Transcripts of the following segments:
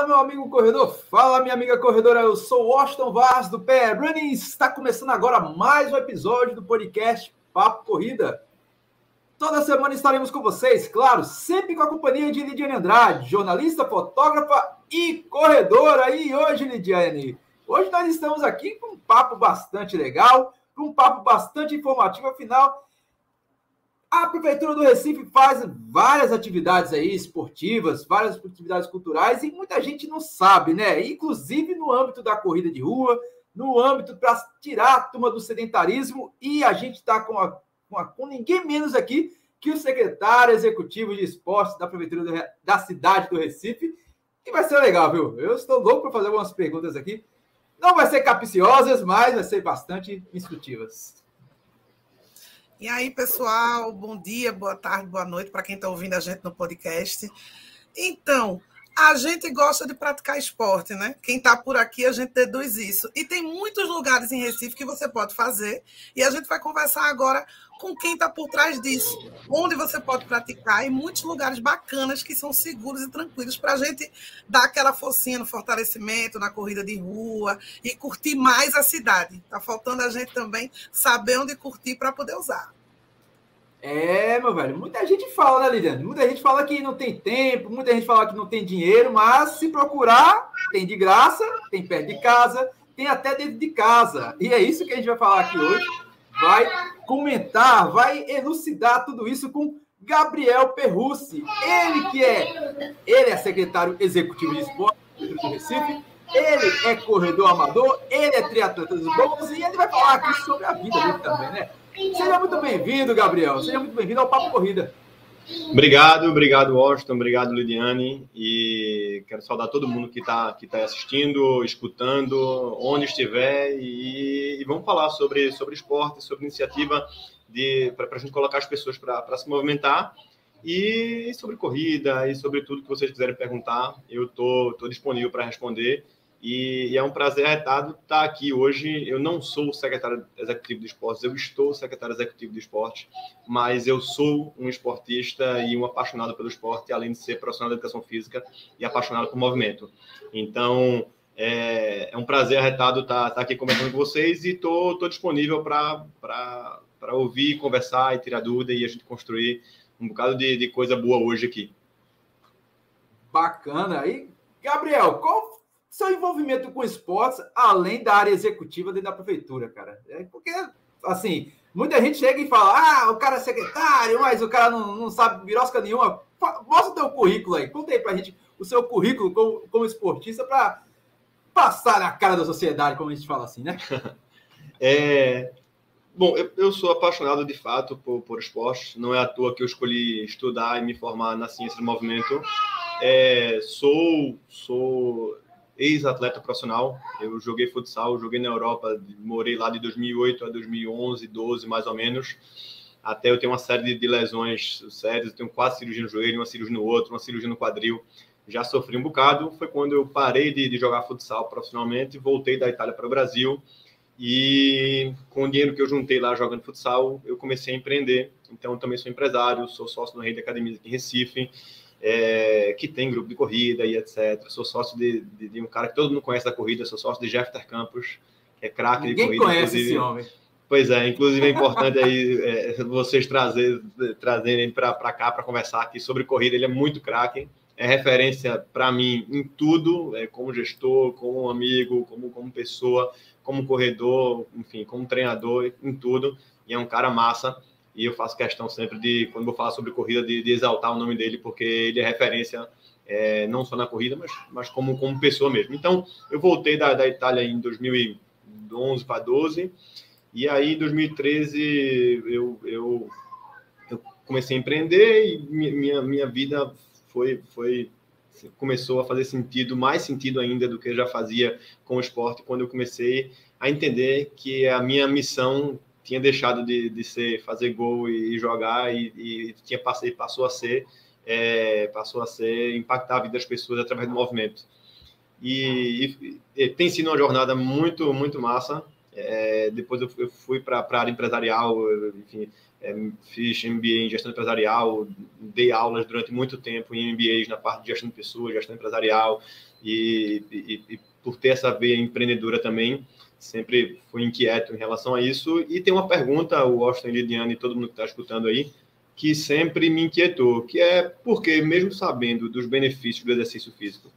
Fala, meu amigo corredor, fala, minha amiga corredora, eu sou o Washington Vaz do PR Running. Está começando agora mais um episódio do podcast Papo Corrida. Toda semana estaremos com vocês, claro, sempre com a companhia de Lidiane Andrade, jornalista, fotógrafa e corredora. E hoje, Lidiane, hoje nós estamos aqui com um papo bastante legal, com um papo bastante informativo, afinal, a Prefeitura do Recife faz várias atividades aí esportivas, várias atividades culturais, e muita gente não sabe, né? Inclusive no âmbito da corrida de rua, no âmbito para tirar a turma do sedentarismo, e a gente está com ninguém menos aqui que o secretário executivo de esportes da Prefeitura da cidade do Recife, e vai ser legal, viu? Eu estou louco para fazer algumas perguntas aqui. Não vai ser capciosas, mas vai ser bastante instrutivas. E aí, pessoal, bom dia, boa tarde, boa noite para quem está ouvindo a gente no podcast. Então, a gente gosta de praticar esporte, né? Quem está por aqui, a gente deduz isso. E tem muitos lugares em Recife que você pode fazer. E a gente vai conversar agora com quem está por trás disso. Onde você pode praticar e muitos lugares bacanas que são seguros e tranquilos para a gente dar aquela forcinha no fortalecimento, na corrida de rua e curtir mais a cidade. Está faltando a gente também saber onde curtir para poder usar. Meu velho, muita gente fala, né, Liliane? Muita gente fala que não tem tempo, muita gente fala que não tem dinheiro, mas se procurar, tem de graça, tem perto de casa, tem até dentro de casa. E é isso que a gente vai falar aqui hoje. Vai comentar, vai elucidar tudo isso com Gabriel Perrucci. Ele é secretário executivo de esporte do Recife, ele é corredor amador, ele é triatleta dos bons e ele vai falar aqui sobre a vida dele também, né? Seja muito bem-vindo, Gabriel. Seja muito bem-vindo ao Papo Corrida. Obrigado, Washington. Obrigado, Lidiane. E quero saudar todo mundo que está assistindo, escutando, onde estiver. E vamos falar sobre esporte, sobre iniciativa para a gente colocar as pessoas para se movimentar. E sobre corrida e sobre tudo que vocês quiserem perguntar, eu estou disponível para responder. E é um prazer arretado estar aqui hoje. Eu não sou o secretário executivo de esportes, eu estou secretário executivo de esporte, mas eu sou um esportista e um apaixonado pelo esporte, além de ser profissional da educação física e apaixonado por movimento. Então, é um prazer arretado estar aqui conversando com vocês e estou disponível para ouvir, conversar e tirar dúvida e a gente construir um bocado de coisa boa hoje aqui. Bacana. E, Gabriel, qual seu envolvimento com esportes, além da área executiva dentro da prefeitura, cara? Porque, assim, muita gente chega e fala, o cara é secretário, mas o cara não sabe birosca nenhuma. Mostra o teu currículo aí. Conta aí pra gente o seu currículo como esportista para passar na cara da sociedade, como a gente fala assim, né? Bom, eu sou apaixonado, de fato, por esportes. Não é à toa que eu escolhi estudar e me formar na ciência do movimento. Sou ex-atleta profissional, eu joguei futsal, joguei na Europa, morei lá de 2008 a 2011, 12 mais ou menos, até eu ter uma série de lesões sérias, eu tenho 4 cirurgias no joelho, uma cirurgia no outro, uma cirurgia no quadril, já sofri um bocado, foi quando eu parei de jogar futsal profissionalmente, voltei da Itália para o Brasil, e com o dinheiro que eu juntei lá jogando futsal, eu comecei a empreender, então eu também sou empresário, sou sócio na Rede Academias aqui em Recife, que tem grupo de corrida e etc. Sou sócio de um cara que todo mundo conhece da corrida, sou sócio de Jefter Campos, que é craque de corrida. Ninguém conhece esse homem. Pois é, inclusive é importante aí vocês trazerem para cá para conversar aqui sobre corrida. Ele é muito craque, é referência para mim em tudo, como gestor, como amigo, como pessoa, como corredor, enfim, como treinador, em tudo. E é um cara massa. E eu faço questão sempre de, quando vou falar sobre corrida, de exaltar o nome dele, porque ele é referência não só na corrida, mas como pessoa mesmo. Então, eu voltei da Itália em 2011 para 2012, e aí em 2013 eu comecei a empreender e minha vida começou a fazer sentido, mais sentido ainda do que eu já fazia com o esporte, quando eu comecei a entender que a minha missão tinha deixado de ser fazer gol e jogar e passou a ser impactar a vida das pessoas através do movimento. E tem sido uma jornada muito, muito massa. Depois eu fui para a área empresarial, enfim, fiz MBA em gestão empresarial, dei aulas durante muito tempo em MBAs na parte de gestão de pessoas, gestão empresarial, e por ter essa veia empreendedora também, sempre fui inquieto em relação a isso. E tem uma pergunta, o Austin, Lidiane e todo mundo que está escutando aí, que sempre me inquietou, que é porque, mesmo sabendo dos benefícios do exercício físico,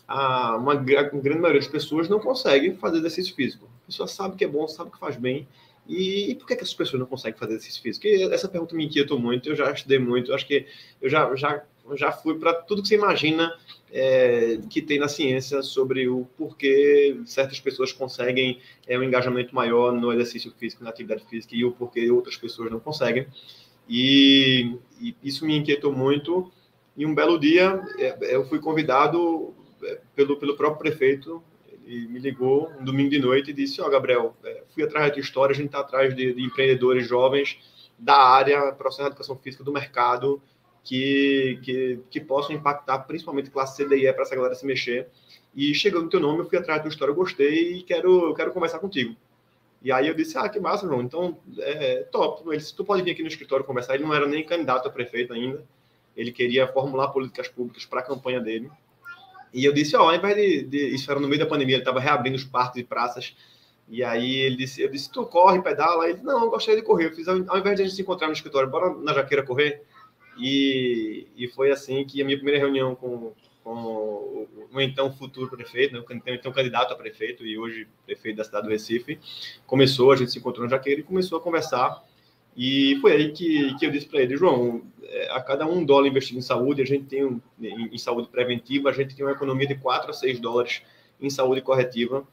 uma grande maioria das pessoas não consegue fazer exercício físico. A pessoa sabe que é bom, sabe que faz bem. E por que essas pessoas não conseguem fazer exercício físico? Porque essa pergunta me inquietou muito, eu já estudei muito, acho que eu já fui para tudo que você imagina que tem na ciência sobre o porquê certas pessoas conseguem um engajamento maior no exercício físico, na atividade física, e o porquê outras pessoas não conseguem. E isso me inquietou muito. E um belo dia, eu fui convidado pelo próprio prefeito. Ele me ligou um domingo de noite e disse: Gabriel, fui atrás da tua história, a gente está atrás de empreendedores jovens da área, processo de educação física do mercado, que possam impactar principalmente classe C, D e E para essa galera se mexer. E chegando no teu nome, eu fui atrás da tua história, eu gostei e quero conversar contigo. E aí eu disse: que massa, João, então, top. Ele disse: tu pode vir aqui no escritório conversar. Ele não era nem candidato a prefeito ainda, ele queria formular políticas públicas para a campanha dele. E eu disse: ao invés isso era no meio da pandemia, ele estava reabrindo os parques e praças, e aí eu disse: tu corre, pedala? Ele: não, eu gostaria de correr. Eu fiz: ao invés de a gente se encontrar no escritório, bora na Jaqueira correr? E foi assim que a minha primeira reunião com o então futuro prefeito, né, então candidato a prefeito e hoje prefeito da cidade do Recife, começou. A gente se encontrou na Jaqueira e começou a conversar. E foi aí que eu disse para ele: João, a cada $1 investido em saúde, a gente tem em saúde preventiva, a gente tem uma economia de $4 a $6 em saúde corretiva.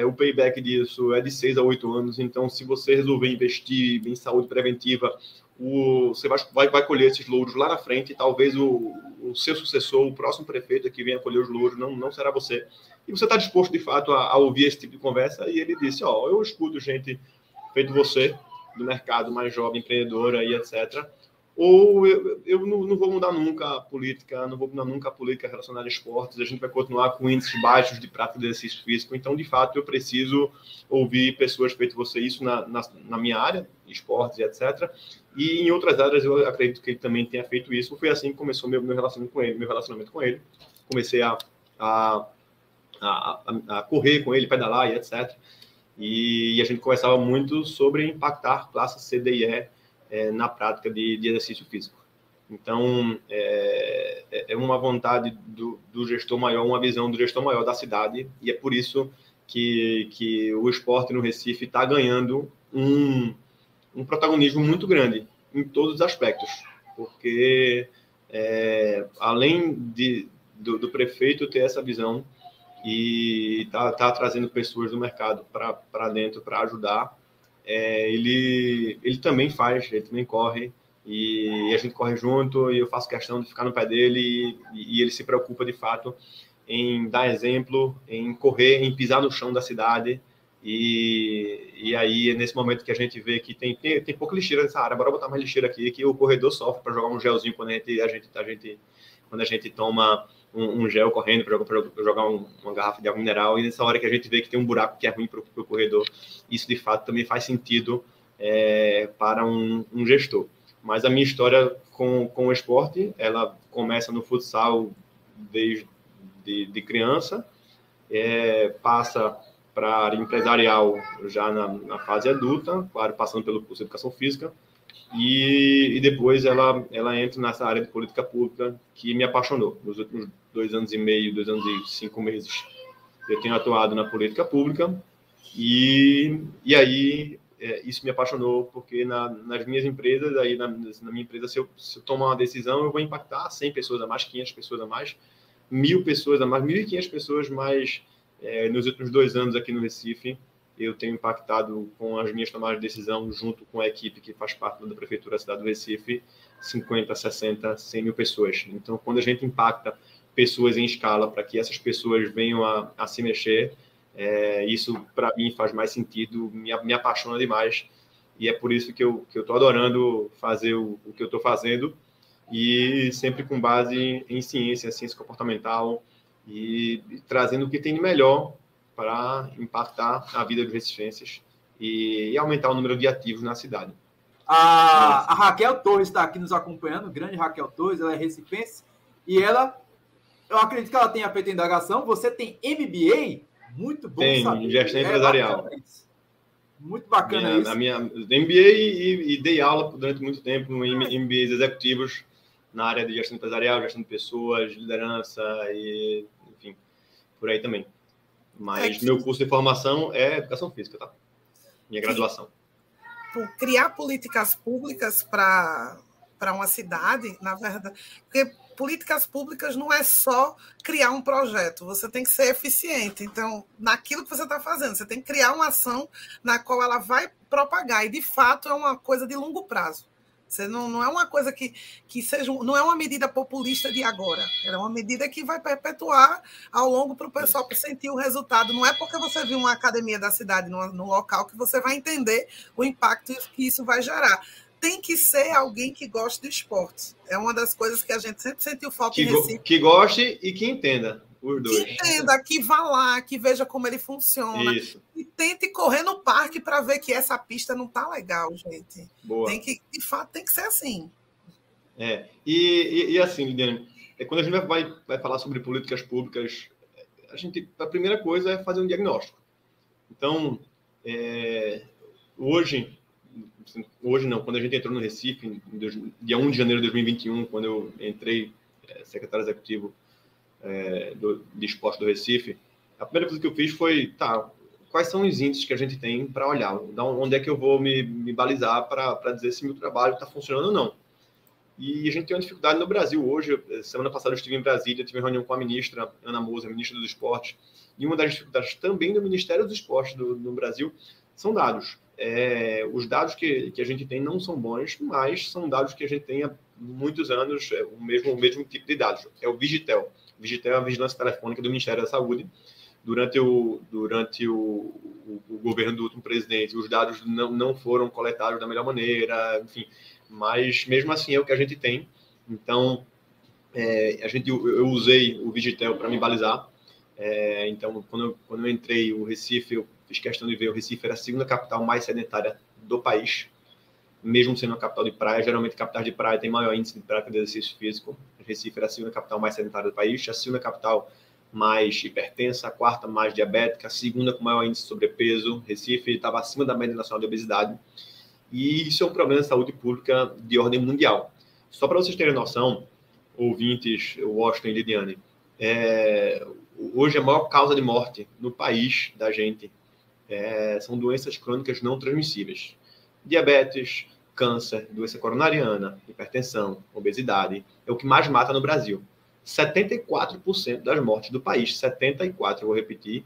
O payback disso é de 6 a 8 anos. Então, se você resolver investir em saúde preventiva, você vai colher esses louros lá na frente. E talvez o seu sucessor, o próximo prefeito que venha colher os louros, não será você. E você está disposto, de fato, a ouvir esse tipo de conversa? E ele disse: eu escuto gente feito você, do mercado, mais jovem, empreendedora e etc. Ou eu não vou mudar nunca a política, não vou mudar nunca a política relacionada a esportes, a gente vai continuar com índices baixos de prática de exercício físico. Então, de fato, eu preciso ouvir pessoas feito você, isso na minha área, esportes e etc. E em outras áreas eu acredito que ele também tenha feito isso. Foi assim que começou meu relacionamento com ele. Comecei a correr com ele, pedalar e etc. E a gente conversava muito sobre impactar classe C, D e E na prática de exercício físico. Então, é uma vontade do gestor maior, uma visão do gestor maior da cidade, e é por isso que o esporte no Recife está ganhando um protagonismo muito grande em todos os aspectos, porque além do prefeito ter essa visão e tá trazendo pessoas do mercado para dentro para ajudar, ele também ele também corre, e a gente corre junto, e eu faço questão de ficar no pé dele, e ele se preocupa de fato em dar exemplo, em correr, em pisar no chão da cidade. E aí, nesse momento que a gente vê que tem pouca lixeira nessa área, bora botar mais lixeira aqui, que o corredor sofre para jogar um gelzinho quando a gente toma um gel correndo para jogar uma garrafa de água mineral, e nessa hora que a gente vê que tem um buraco que é ruim para o corredor, isso de fato também faz sentido para um gestor. Mas a minha história com o esporte, ela começa no futsal desde de criança, passa para a área empresarial já na fase adulta, claro, passando pelo curso de educação física, e depois ela entra nessa área de política pública que me apaixonou. Nos últimos 2 anos e meio, 2 anos e 5 meses, eu tenho atuado na política pública, e aí isso me apaixonou, porque nas minhas empresas, aí na minha empresa, se eu tomar uma decisão, eu vou impactar 100 pessoas a mais, 500 pessoas a mais, 1.000 pessoas a mais, 1.500 pessoas mais. Nos últimos 2 anos aqui no Recife, eu tenho impactado com as minhas tomadas de decisão, junto com a equipe que faz parte da Prefeitura da cidade do Recife, 50, 60, 100 mil pessoas. Então, quando a gente impacta pessoas em escala para que essas pessoas venham a se mexer, isso para mim faz mais sentido, me apaixona demais, e é por isso que eu estou adorando fazer o que eu estou fazendo, e sempre com base em ciência comportamental, e trazendo o que tem de melhor para impactar a vida dos recifenses e aumentar o número de ativos na cidade. A Raquel Torres está aqui nos acompanhando, grande Raquel Torres, ela é recifense, e eu acredito que ela tenha feito indagação. Você tem MBA? Muito bom saber. Tem, gestão empresarial. Muito bacana isso. A minha MBA e dei aula durante muito tempo em MBAs executivos na área de gestão empresarial, gestão de pessoas, liderança e, enfim, por aí também. Mas meu curso de formação é educação física, tá? Minha graduação. Criar políticas públicas para uma cidade, na verdade, porque políticas públicas não é só criar um projeto, você tem que ser eficiente. Então, naquilo que você está fazendo, você tem que criar uma ação na qual ela vai propagar, e de fato é uma coisa de longo prazo. Você não é uma coisa que seja, não é uma medida populista de agora, é uma medida que vai perpetuar ao longo para o pessoal sentir o resultado. Não é porque você viu uma academia da cidade no local que você vai entender o impacto que isso vai gerar. Tem que ser alguém que goste de esportes. É uma das coisas que a gente sempre sentiu falta em Recife. Que goste e que entenda os dois. Que entenda, que vá lá, que veja como ele funciona. Isso. E tente correr no parque para ver que essa pista não está legal, gente. Boa. De fato, tem que ser assim. E assim, Lidiane, quando a gente vai falar sobre políticas públicas, a primeira coisa é fazer um diagnóstico. Então, hoje não, quando a gente entrou no Recife, dia 1 de janeiro de 2021, quando eu entrei secretário executivo de esporte do Recife, a primeira coisa que eu fiz foi, quais são os índices que a gente tem para olhar? Onde é que eu vou me balizar para dizer se meu trabalho está funcionando ou não? E a gente tem uma dificuldade no Brasil hoje. Semana passada eu estive em Brasília, tive uma reunião com a ministra Ana Moser, ministra dos Esportes, e uma das dificuldades também do Ministério dos Esportes no Brasil são dados. Os dados que a gente tem não são bons, mas são dados que a gente tem há muitos anos, o mesmo tipo de dados. É o Vigitel. O Vigitel é a vigilância telefônica do Ministério da Saúde. Durante o governo do último presidente, os dados não foram coletados da melhor maneira, enfim, mas mesmo assim é o que a gente tem. Então, eu usei o Vigitel para me balizar. Então, quando eu entrei o Recife, eu fiz questão de ver, o Recife era a segunda capital mais sedentária do país, mesmo sendo uma capital de praia. Geralmente, capitais de praia tem maior índice de prática de exercício físico. O Recife era a segunda capital mais sedentária do país, a segunda capital mais hipertensa, a quarta mais diabética, a segunda com maior índice de sobrepeso. Recife estava acima da média nacional de obesidade. E isso é um problema de saúde pública de ordem mundial. Só para vocês terem noção, ouvintes, Washington e Lidiane, hoje a maior causa de morte no país da gente são doenças crônicas não transmissíveis. Diabetes, câncer, doença coronariana, hipertensão, obesidade, é o que mais mata no Brasil. 74% das mortes do país, 74%, eu vou repetir,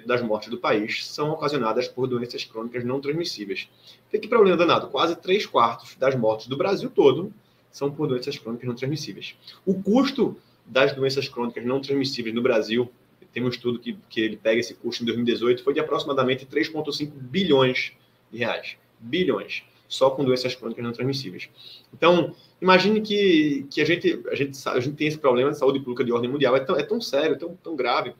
das mortes do país são ocasionadas por doenças crônicas não transmissíveis. Tem que problema danado, quase 3/4 das mortes do Brasil todo são por doenças crônicas não transmissíveis. O custo das doenças crônicas não transmissíveis no Brasil, tem um estudo que ele pega esse custo em 2018, foi de aproximadamente 3,5 bilhões de reais. Bilhões, só com doenças crônicas não transmissíveis. Então, imagine que a gente tem esse problema de saúde pública de ordem mundial, é tão sério, tão grave,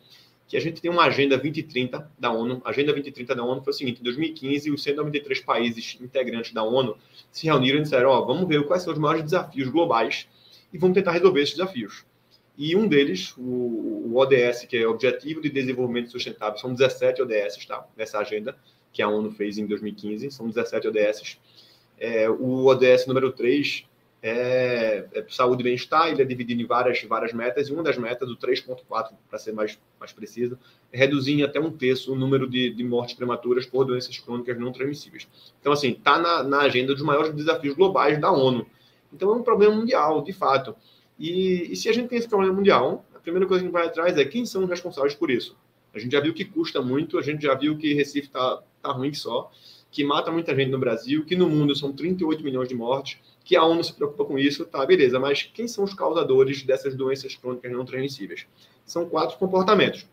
que a gente tem uma Agenda 2030 da ONU. A Agenda 2030 da ONU foi o seguinte: em 2015, os 193 países integrantes da ONU se reuniram e disseram, vamos ver quais são os maiores desafios globais e vamos tentar resolver esses desafios. E um deles, o ODS, que é Objetivo de Desenvolvimento Sustentável, são 17 ODS, tá? Nessa agenda que a ONU fez em 2015, são 17 ODS. O ODS número 3 é saúde e bem-estar, ele é dividido em várias metas, e uma das metas, o 3.4, para ser mais preciso, é reduzir em até 1/3 o número de mortes prematuras por doenças crônicas não transmissíveis. Então, assim, está na agenda dos maiores desafios globais da ONU. Então, é um problema mundial, de fato. E se a gente tem esse problema mundial, a primeira coisa que a gente vai atrás é quem são os responsáveis por isso. A gente já viu que custa muito, a gente já viu que Recife está ruim que só, que mata muita gente no Brasil, que no mundo são 38 milhões de mortes, que a ONU se preocupa com isso, tá, beleza, mas quem são os causadores dessas doenças crônicas não transmissíveis? São 4 comportamentos: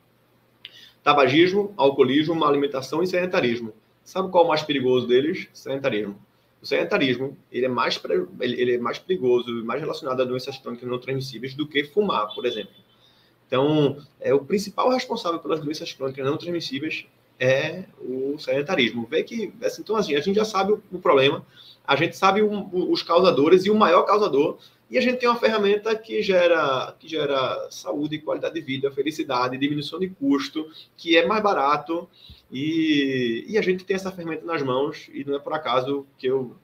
tabagismo, alcoolismo, má alimentação e sedentarismo. Sabe qual é o mais perigoso deles? Sedentarismo. O sedentarismo, ele é mais perigoso, mais relacionado a doenças crônicas não transmissíveis do que fumar, por exemplo. Então, o principal responsável pelas doenças crônicas não transmissíveis é o sedentarismo. Vê que, assim, então, assim, a gente já sabe o problema, a gente sabe os causadores e o maior causador, e a gente tem uma ferramenta que gera saúde, qualidade de vida, felicidade, diminuição de custo, que é mais barato, e a gente tem essa ferramenta nas mãos, e não é por acaso que eu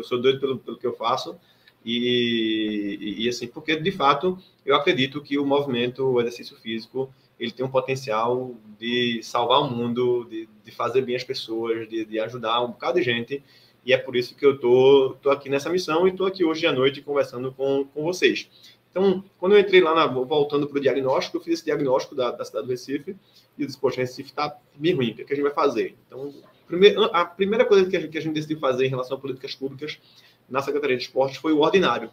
sou doido pelo que eu faço, e assim, porque de fato eu acredito que o movimento, o exercício físico, ele tem um potencial de salvar o mundo, de fazer bem as pessoas, de ajudar um bocado de gente, e é por isso que eu tô aqui nessa missão e estou aqui hoje à noite conversando com vocês. Então, quando eu entrei lá, voltando para o diagnóstico, eu fiz esse diagnóstico da cidade do Recife, e eu disse, poxa, Recife está bem ruim, o que a gente vai fazer? Então, a primeira coisa que a gente decidiu fazer em relação a políticas públicas na Secretaria de Esportes foi o ordinário.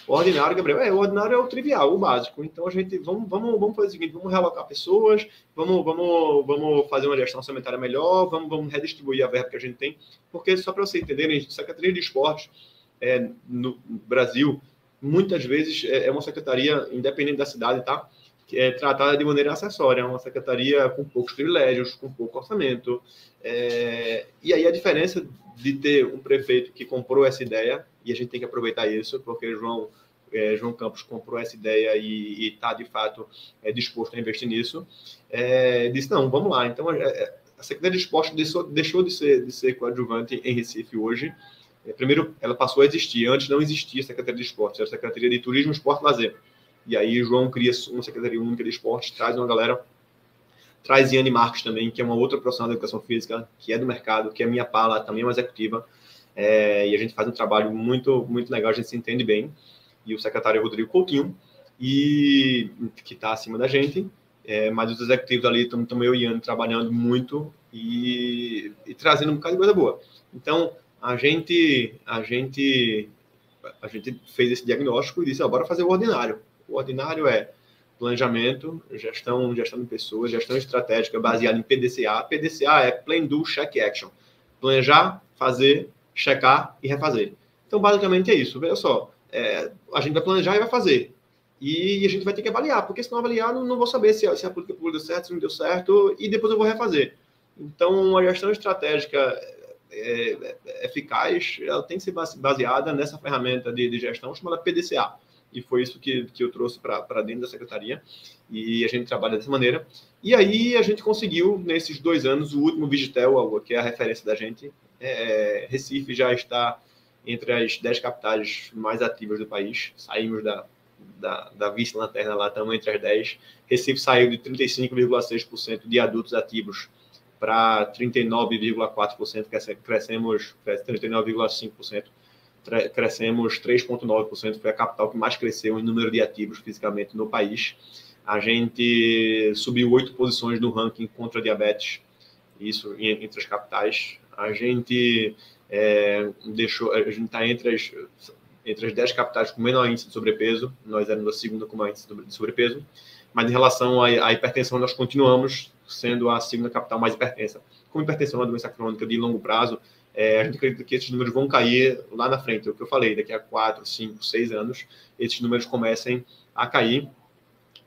O ordinário, Gabriel, o ordinário é o trivial, o básico. Então, a gente, vamos fazer o seguinte, vamos realocar pessoas, vamos fazer uma gestão orçamentária melhor, vamos redistribuir a verba que a gente tem, porque, só para vocês entenderem, a Secretaria de Esportes no Brasil, muitas vezes é uma secretaria, independente da cidade, tá? Que é tratada de maneira acessória, é uma secretaria com poucos privilégios, com pouco orçamento. E aí a diferença de ter um prefeito que comprou essa ideia, e a gente tem que aproveitar isso, porque João Campos comprou essa ideia e está, de fato, disposto a investir nisso, disse, não, vamos lá. Então, a Secretaria de Esporte deixou de ser coadjuvante em Recife hoje. Primeiro, ela passou a existir. Antes não existia a Secretaria de Esportes, era a Secretaria de Turismo, Esporte e Lazer. E aí João cria uma Secretaria Única de Esportes, traz uma galera, traz Iane Marques também, que é uma outra profissional da educação física, que é do mercado, que é minha pala, também é uma executiva, e a gente faz um trabalho muito, muito legal, a gente se entende bem, e o secretário é o Rodrigo Coutinho, que está acima da gente, mas os executivos ali estão eu e Iane trabalhando muito e trazendo um bocado de coisa boa. Então, a gente fez esse diagnóstico e disse, bora fazer o ordinário. O ordinário é planejamento, gestão de pessoas, gestão estratégica baseada em PDCA. PDCA é Plan, Do, Check, Action. Planejar, fazer, checar e refazer. Então, basicamente é isso. Veja só, a gente vai planejar e vai fazer. E a gente vai ter que avaliar, porque se não avaliar, não vou saber se a política pública deu certo, se não deu certo, e depois eu vou refazer. Então, a gestão estratégica eficaz, ela tem que ser baseada nessa ferramenta de gestão chamada PDCA. E foi isso que eu trouxe para dentro da secretaria, e a gente trabalha dessa maneira. E aí a gente conseguiu, nesses 2 anos, o último Vigitel, que é a referência da gente. Recife já está entre as 10 capitais mais ativas do país. Saímos da vice-lanterna lá, estamos entre as 10. Recife saiu de 35,6% de adultos ativos para 39,4%, crescemos 39,5%. Crescemos 3,9%, foi a capital que mais cresceu em número de ativos fisicamente no país. A gente subiu 8 posições no ranking contra a diabetes, isso entre as capitais. A gente está entre as 10 capitais com menor índice de sobrepeso, nós éramos a segunda com maior índice de sobrepeso, mas em relação à hipertensão, nós continuamos sendo a segunda capital mais hipertensa. Como hipertensão é uma doença crônica de longo prazo, a gente acredita que esses números vão cair lá na frente. É o que eu falei, daqui a 4, 5, 6 anos, esses números comecem a cair.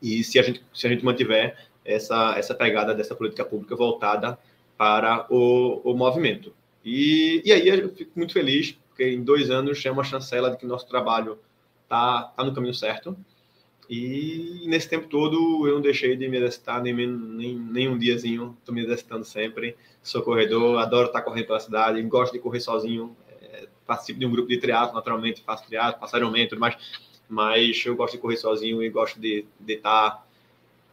E se a gente mantiver essa pegada dessa política pública voltada para o movimento. E aí eu fico muito feliz, porque em 2 anos é uma chancela de que o nosso trabalho está no caminho certo. E nesse tempo todo eu não deixei de me exercitar nem um diazinho, estou me exercitando sempre. Sou corredor, adoro estar correndo pela cidade, gosto de correr sozinho, participo de um grupo de triatlo, naturalmente, faço triatlo, faço Ironman, tudo mais, mas eu gosto de correr sozinho e gosto de estar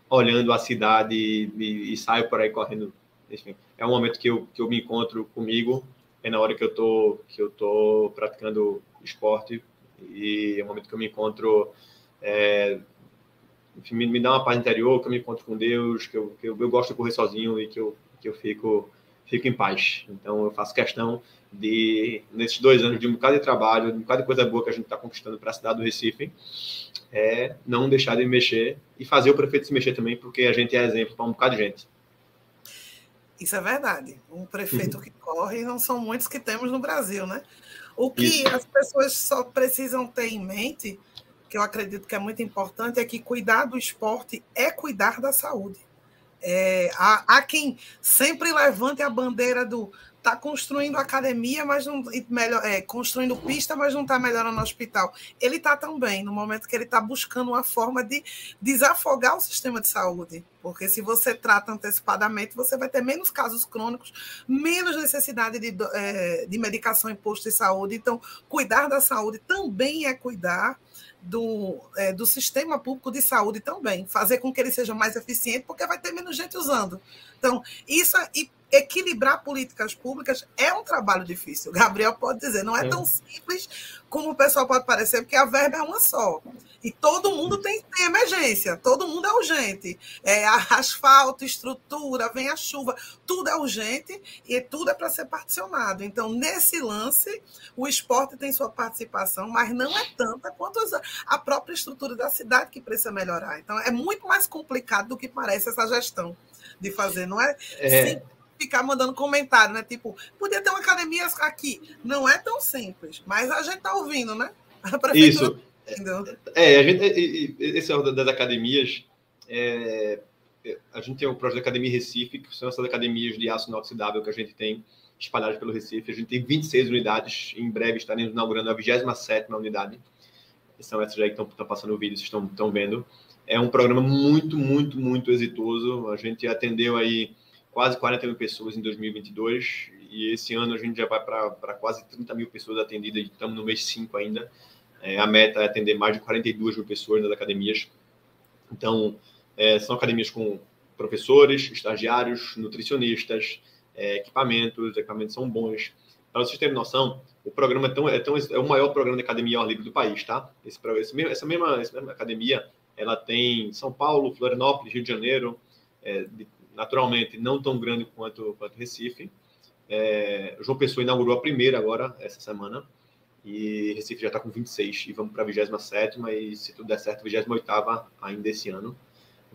olhando a cidade e saio por aí correndo. Enfim, é um momento que eu me encontro comigo, é na hora que eu tô praticando esporte, e é um momento que eu me encontro... enfim, me dá uma paz interior, que eu me encontro com Deus, que eu gosto de correr sozinho e que eu fico em paz. Então, eu faço questão de, nesses 2 anos de um bocado de trabalho, de um bocado de coisa boa que a gente está conquistando para a cidade do Recife, não deixar de mexer e fazer o prefeito se mexer também, porque a gente é exemplo para um bocado de gente. Isso é verdade. Um prefeito que corre, não são muitos que temos no Brasil, né? O que as pessoas só precisam ter em mente que eu acredito que é muito importante, é que cuidar do esporte é cuidar da saúde. Há quem sempre levante a bandeira do está construindo academia, mas não construindo pista, mas não está melhorando o hospital. Ele está também no momento que ele está buscando uma forma de desafogar o sistema de saúde, porque se você trata antecipadamente, você vai ter menos casos crônicos, menos necessidade de medicação em posto de saúde. Então, cuidar da saúde também é cuidar do sistema público de saúde também, fazer com que ele seja mais eficiente, porque vai ter menos gente usando. Então, equilibrar políticas públicas é um trabalho difícil. O Gabriel pode dizer, não é tão simples como o pessoal pode parecer, porque a verba é uma só. E todo mundo tem emergência, todo mundo é urgente. Asfalto, estrutura, vem a chuva, tudo é urgente e tudo é para ser particionado. Então, nesse lance, o esporte tem sua participação, mas não é tanta quanto a própria estrutura da cidade que precisa melhorar. Então, é muito mais complicado do que parece essa gestão de fazer, não é? Sim, ficar mandando comentário, né? Tipo, podia ter uma academia aqui. Não é tão simples, mas a gente está ouvindo, né? A prefeitura isso. Esse é o das academias. A gente tem o projeto da Academia Recife, que são essas academias de aço inoxidável que a gente tem espalhadas pelo Recife. A gente tem 26 unidades. Em breve estaremos inaugurando a 27ª unidade. São essas aí que estão passando o vídeo, vocês estão vendo. É um programa muito, muito, muito exitoso. A gente atendeu aí quase 40 mil pessoas em 2022 e esse ano a gente já vai para quase 30 mil pessoas atendidas. Estamos no mês 5 ainda. A meta é atender mais de 42 mil pessoas nas academias. Então, são academias com professores, estagiários, nutricionistas, equipamentos são bons. Para vocês terem noção, o programa é o maior programa de academia ao ar livre do país, tá? Essa mesma academia, ela tem São Paulo, Florianópolis, Rio de Janeiro, naturalmente não tão grande quanto Recife. João Pessoa inaugurou a primeira agora, essa semana, e Recife já está com 26, e vamos para a 27ª, e se tudo der certo, 28ª ainda esse ano.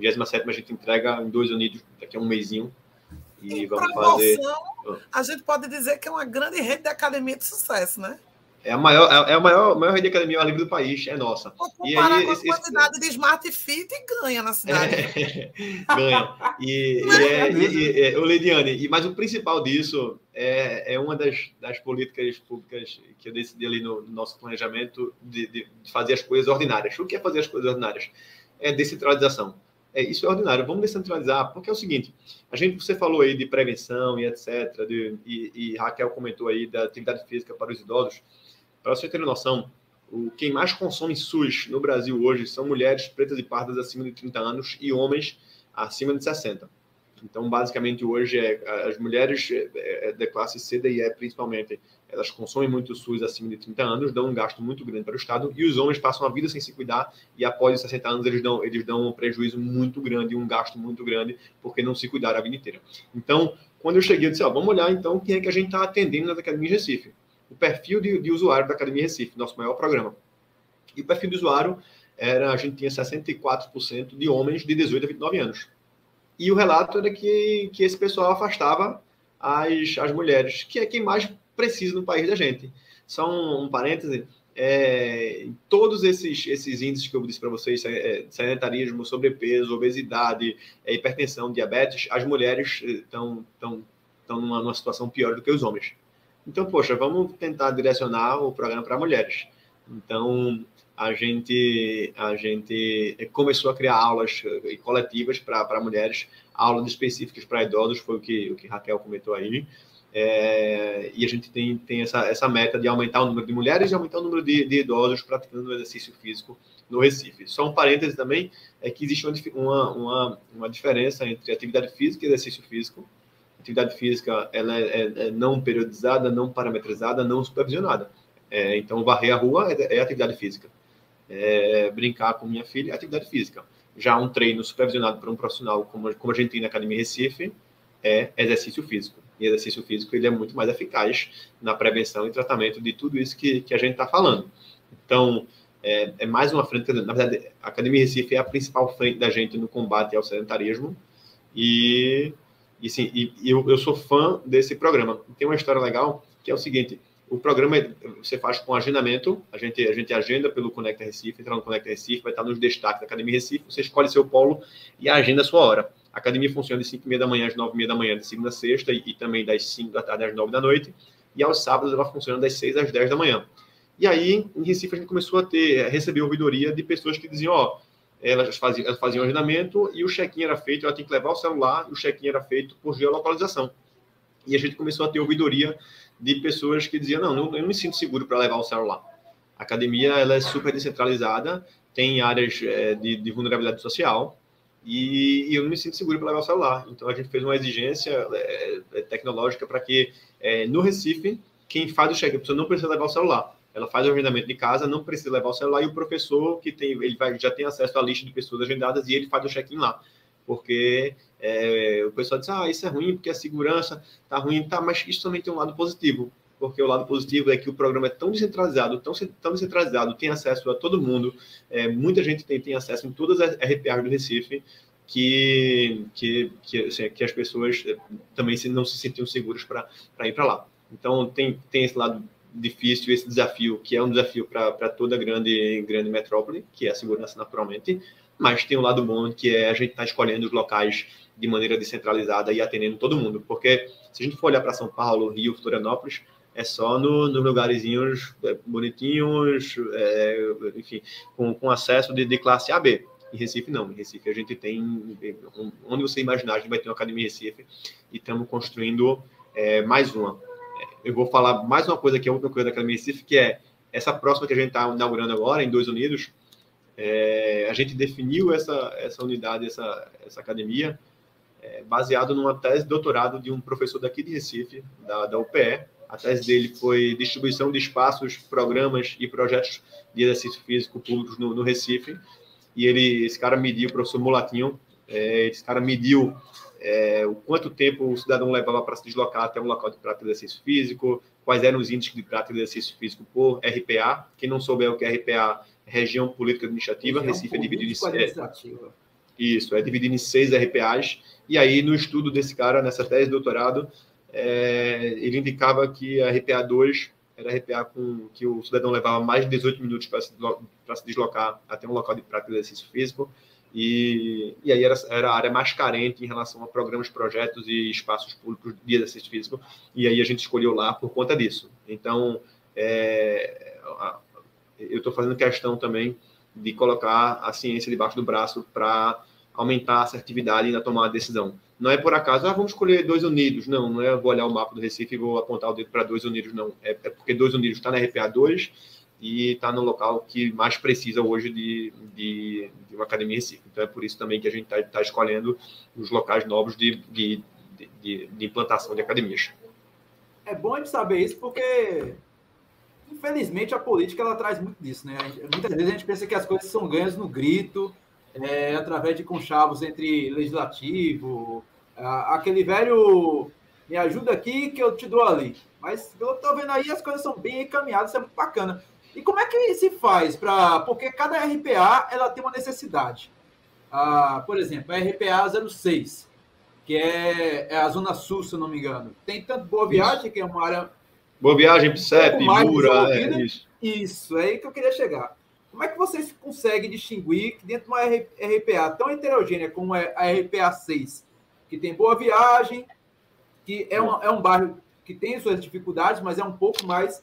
27ª a gente entrega em 2 unidos, daqui a um mêsinho, e vamos fazer... A gente pode dizer que é uma grande rede de academia de sucesso, né? É a maior rede de academia ao ar livre do país, é nossa. Comparar com a quantidade de Smart Fit, ganha na cidade. Ganha. Lidiane, mas o principal disso é uma das políticas públicas que eu decidi ali no nosso planejamento de fazer as coisas ordinárias. O que é fazer as coisas ordinárias? É descentralização. Isso é ordinário. Vamos descentralizar, porque é o seguinte, você falou aí de prevenção e etc, e Raquel comentou aí da atividade física para os idosos. Para você ter noção, quem mais consome SUS no Brasil hoje são mulheres pretas e pardas acima de 30 anos e homens acima de 60. Então, basicamente, hoje, as mulheres da classe C e E, principalmente, elas consomem muito SUS acima de 30 anos, dão um gasto muito grande para o Estado, e os homens passam a vida sem se cuidar, e após os 60 anos eles dão um prejuízo muito grande, um gasto muito grande, porque não se cuidaram a vida inteira. Então, quando eu cheguei, eu disse, vamos olhar, então, quem é que a gente está atendendo nas academias de Recife. O perfil de usuário da Academia Recife, nosso maior programa. E o perfil de usuário a gente tinha 64% de homens de 18 a 29 anos. E o relato era que esse pessoal afastava as mulheres, que é quem mais precisa no país da gente. Só um parêntese, todos esses índices que eu disse para vocês, sedentarismo, sobrepeso, obesidade, hipertensão, diabetes, as mulheres estão numa situação pior do que os homens. Então, poxa, vamos tentar direcionar o programa para mulheres. Então, a gente começou a criar aulas coletivas para mulheres, aulas específicas para idosos, foi o que Raquel comentou aí. E a gente tem essa meta de aumentar o número de mulheres e aumentar o número de idosos praticando exercício físico no Recife. Só um parêntese também, é que existe uma diferença entre atividade física e exercício físico. Atividade física ela é não periodizada, não parametrizada, não supervisionada. Então, varrer a rua é atividade física. Brincar com minha filha é atividade física. Já um treino supervisionado por um profissional, como a gente tem na Academia Recife, é exercício físico. E exercício físico ele é muito mais eficaz na prevenção e tratamento de tudo isso que a gente está falando. Então, é mais uma frente. Na verdade, a Academia Recife é a principal frente da gente no combate ao sedentarismo. E eu sou fã desse programa. Tem uma história legal, que é o seguinte, O programa você faz com agendamento, a gente agenda pelo Conecta Recife, entra no Conecta Recife, vai estar nos destaques da Academia Recife, você escolhe seu polo e agenda a sua hora. A academia funciona de 5h30 da manhã às 9h30 da manhã, de segunda a sexta, e também das 5 da tarde às 9 da noite, e aos sábados ela funciona das 6 às 10 da manhã. E aí, em Recife, a gente começou a receber ouvidoria de pessoas que diziam, elas faziam agendamento e o check-in era feito, ela tinha que levar o celular, e o check-in era feito por geolocalização. E a gente começou a ter ouvidoria de pessoas que diziam, não, eu não me sinto seguro para levar o celular. A academia ela é super descentralizada, tem áreas de vulnerabilidade social, e eu não me sinto seguro para levar o celular. Então, a gente fez uma exigência tecnológica para que, no Recife, quem faz o check-in, a pessoa não precisa levar o celular. Ela faz o agendamento de casa, não precisa levar o celular, e o professor, já tem acesso à lista de pessoas agendadas, e ele faz o check-in lá. Porque o pessoal diz, isso é ruim, porque a segurança está ruim, mas isso também tem um lado positivo. Porque o lado positivo é que o programa é tão descentralizado, tem acesso a todo mundo, muita gente tem acesso em todas as RPAs do Recife, que as pessoas também não se sentiam seguras para ir para lá. Então, tem esse lado difícil, esse desafio, que é um desafio para toda grande metrópole, que é a segurança naturalmente, mas tem um lado bom, que é a gente estar escolhendo os locais de maneira descentralizada e atendendo todo mundo. Porque se a gente for olhar para São Paulo, Rio, Florianópolis, é só nos lugarzinhos bonitinhos, enfim, com acesso de classe A, B. Em Recife, não. Em Recife, a gente tem, onde você imaginar, a gente vai ter uma academia em Recife, e estamos construindo mais uma. Eu vou falar mais uma coisa, que é a última coisa da Academia Recife, que é essa próxima que a gente está inaugurando agora, em 2 Unidos. A gente definiu essa unidade, essa academia, baseado numa tese de doutorado de um professor daqui de Recife, da UPE. A tese dele foi distribuição de espaços, programas e projetos de exercício físico públicos no Recife. E esse cara mediu, o professor Mulatinho, esse cara mediu o quanto tempo o cidadão levava para se deslocar até um local de prática de exercício físico, quais eram os índices de prática de exercício físico por RPA. Quem não souber o que é RPA, Região Política Administrativa, Recife é dividido em 6 RPAs. E aí, no estudo desse cara, nessa tese de doutorado, ele indicava que a RPA 2 era a RPA que o cidadão levava mais de 18 minutos para se deslocar até um local de prática de exercício físico. E aí era a área mais carente em relação a programas, projetos e espaços públicos de exercício físico. E aí a gente escolheu lá por conta disso. Então, eu estou fazendo questão também de colocar a ciência debaixo do braço para aumentar a assertividade na tomada de decisão. Não é por acaso, vamos escolher 2 Unidos. Não é vou olhar o mapa do Recife e vou apontar o dedo para 2 Unidos, não. É porque 2 Unidos está na RPA 2 e está no local que mais precisa hoje de uma academia Recife. Então, é por isso também que a gente está escolhendo os locais novos de implantação de academias. É bom a gente saber isso, porque, infelizmente, a política ela traz muito disso, né? Muitas vezes a gente pensa que as coisas são ganhas no grito, através de conchavos entre legislativo, aquele velho me ajuda aqui que eu te dou ali. Mas eu estou vendo aí, as coisas são bem encaminhadas, isso é muito bacana. E como é que se faz porque cada RPA ela tem uma necessidade. Por exemplo, a RPA 06, que é a Zona Sul, se eu não me engano. Tem tanto Boa Viagem, que é uma área... Boa Viagem, PSEP, Ibura, isso. Isso, é aí que eu queria chegar. Como é que vocês conseguem distinguir que dentro de uma RPA tão heterogênea como é a RPA 6, que tem Boa Viagem, que é um bairro que tem suas dificuldades, mas é um pouco mais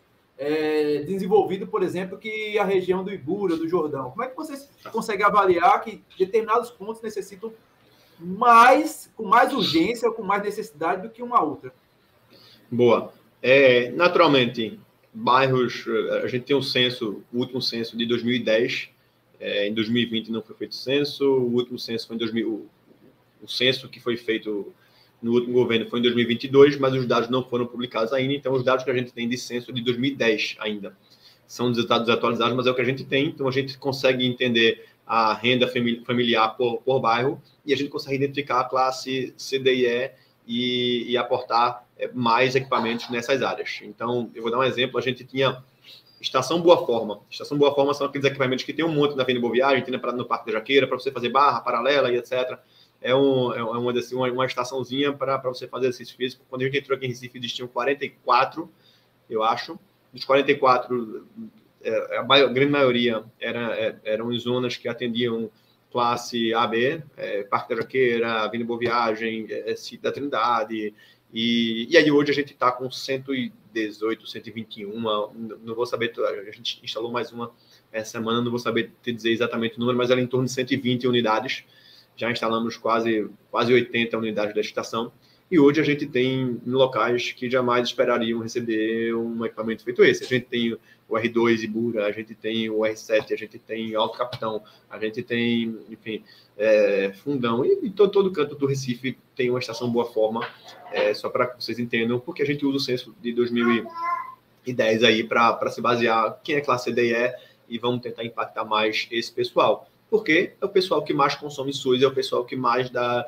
desenvolvido, por exemplo, que a região do Ibura, do Jordão. Como é que vocês conseguem avaliar que determinados pontos necessitam com mais urgência, com mais necessidade do que uma outra? Boa. Naturalmente, bairros, a gente tem o último censo de 2010, em 2020 não foi feito censo, o último censo foi o censo que foi feito no último governo foi em 2022, mas os dados não foram publicados ainda, então os dados que a gente tem de censo de 2010 ainda são dados atualizados, mas é o que a gente tem, então a gente consegue entender a renda familiar por bairro e a gente consegue identificar a classe C, D e E e aportar mais equipamentos nessas áreas. Então, eu vou dar um exemplo, a gente tinha Estação Boa Forma. Estação Boa Forma são aqueles equipamentos que tem um monte na Avenida Boa Viagem, tem no Parque da Jaqueira, para você fazer barra, paralela e etc. É uma estaçãozinha para você fazer exercício físico. Quando a gente entrou aqui em Recife, existiam 44, eu acho. dos 44, grande maioria eram em zonas que atendiam classe AB, Parque da Jaqueira, Avenida Boa Viagem, Sítio da Trindade, e aí hoje a gente está com 118, 121, não vou saber, a gente instalou mais uma essa semana, não vou saber te dizer exatamente o número, mas ela é em torno de 120 unidades, já instalamos quase 80 unidades da estação, e hoje a gente tem locais que jamais esperariam receber um equipamento feito esse. A gente tem o R2 Ibura, a gente tem o R7, a gente tem Alto Capitão, a gente tem, enfim, Fundão, e todo canto do Recife tem uma estação Boa Forma, só para que vocês entendam, porque a gente usa o censo de 2010 aí para se basear quem é classe D e E, e vamos tentar impactar mais esse pessoal. Porque é o pessoal que mais consome SUS, é o pessoal que mais dá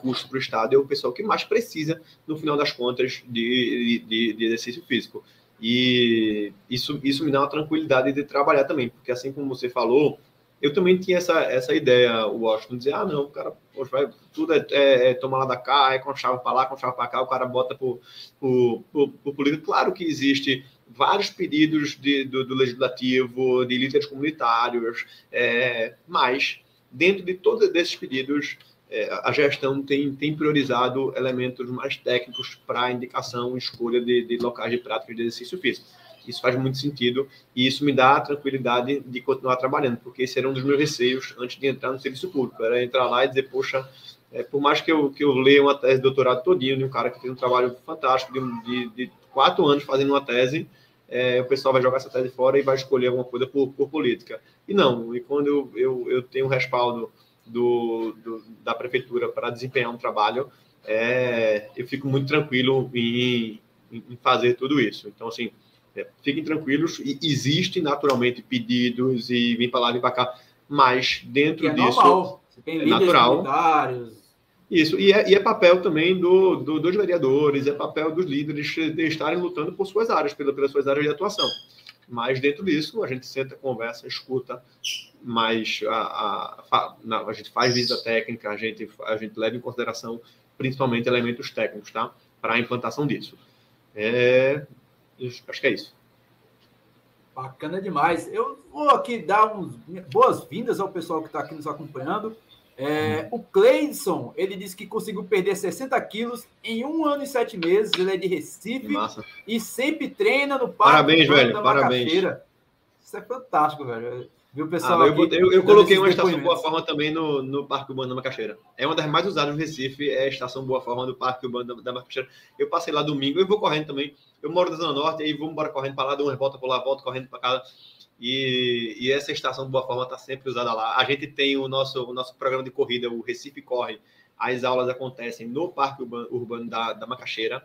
custo para o Estado, é o pessoal que mais precisa, no final das contas, de exercício físico. E isso me dá uma tranquilidade de trabalhar também, porque assim como você falou, eu também tinha essa ideia, o Washington, dizer, não, o cara, poxa, tudo tomar lá da cá, é com chave para lá, com chave para cá, o cara bota por político. Claro que existe vários pedidos do legislativo, de líderes comunitários, mas dentro de todos esses pedidos, a gestão tem priorizado elementos mais técnicos para indicação e escolha de locais de prática de exercício físico. Isso faz muito sentido e isso me dá a tranquilidade de continuar trabalhando, porque esse era um dos meus receios antes de entrar no serviço público, era entrar lá e dizer, poxa, por mais que eu leia uma tese de doutorado todinho de um cara que fez um trabalho fantástico de 4 anos fazendo uma tese, o pessoal vai jogar essa tese fora e vai escolher alguma coisa por política. E não, e quando eu tenho um respaldo da prefeitura para desempenhar um trabalho, eu fico muito tranquilo em fazer tudo isso. Então, assim, fiquem tranquilos, e existem naturalmente pedidos e vem para lá, vem para cá, mas dentro disso normal. Você tem líderes natural. Comunitários. Isso, e é papel também dos vereadores, é papel dos líderes de estarem lutando por suas áreas, pelas suas áreas de atuação. Mas dentro disso, a gente senta, conversa, escuta, mas a gente faz visita técnica, a gente leva em consideração principalmente elementos técnicos, tá? Para a implantação disso. Acho que é isso. Bacana demais. Eu vou aqui dar boas-vindas ao pessoal que está aqui nos acompanhando. O Cleidson, ele disse que conseguiu perder 60 quilos em 1 ano e 7 meses. Ele é de Recife e sempre treina no parque. Parabéns, velho. Parabéns. Isso é fantástico, velho. Viu, pessoal? Eu coloquei uma estação Boa Forma também no Parque Urbano da Macaxeira. É uma das mais usadas no Recife, é a estação Boa Forma do Parque Urbano da Macaxeira. Eu passei lá domingo, eu vou correndo também. Eu moro na Zona Norte, aí vamos embora correndo para lá, dou uma volta por lá, volto correndo para casa. E essa estação Boa Forma está sempre usada lá. A gente tem o nosso programa de corrida, o Recife Corre. As aulas acontecem no Parque Urbano da Macaxeira,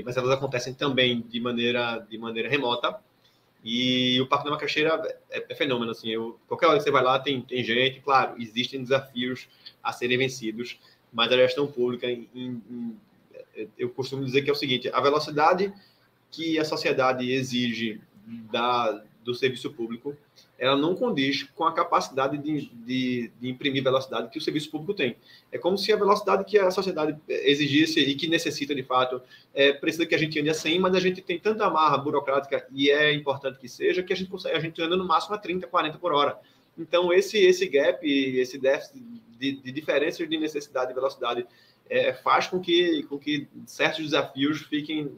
mas elas acontecem também de maneira remota. E o Parque da Macaxeira é fenômeno. Assim, qualquer hora que você vai lá tem gente, claro, existem desafios a serem vencidos, mas a gestão pública, eu costumo dizer que é o seguinte: a velocidade que a sociedade exige do serviço público, ela não condiz com a capacidade de imprimir velocidade que o serviço público tem. É como se a velocidade que a sociedade exigisse e que necessita, de fato, precisa que a gente ande a 100, mas a gente tem tanta amarra burocrática, e é importante que seja, que a gente anda no máximo a 30, 40 por hora. Então, esse gap, esse déficit de diferenças de necessidade e velocidade faz com que certos desafios fiquem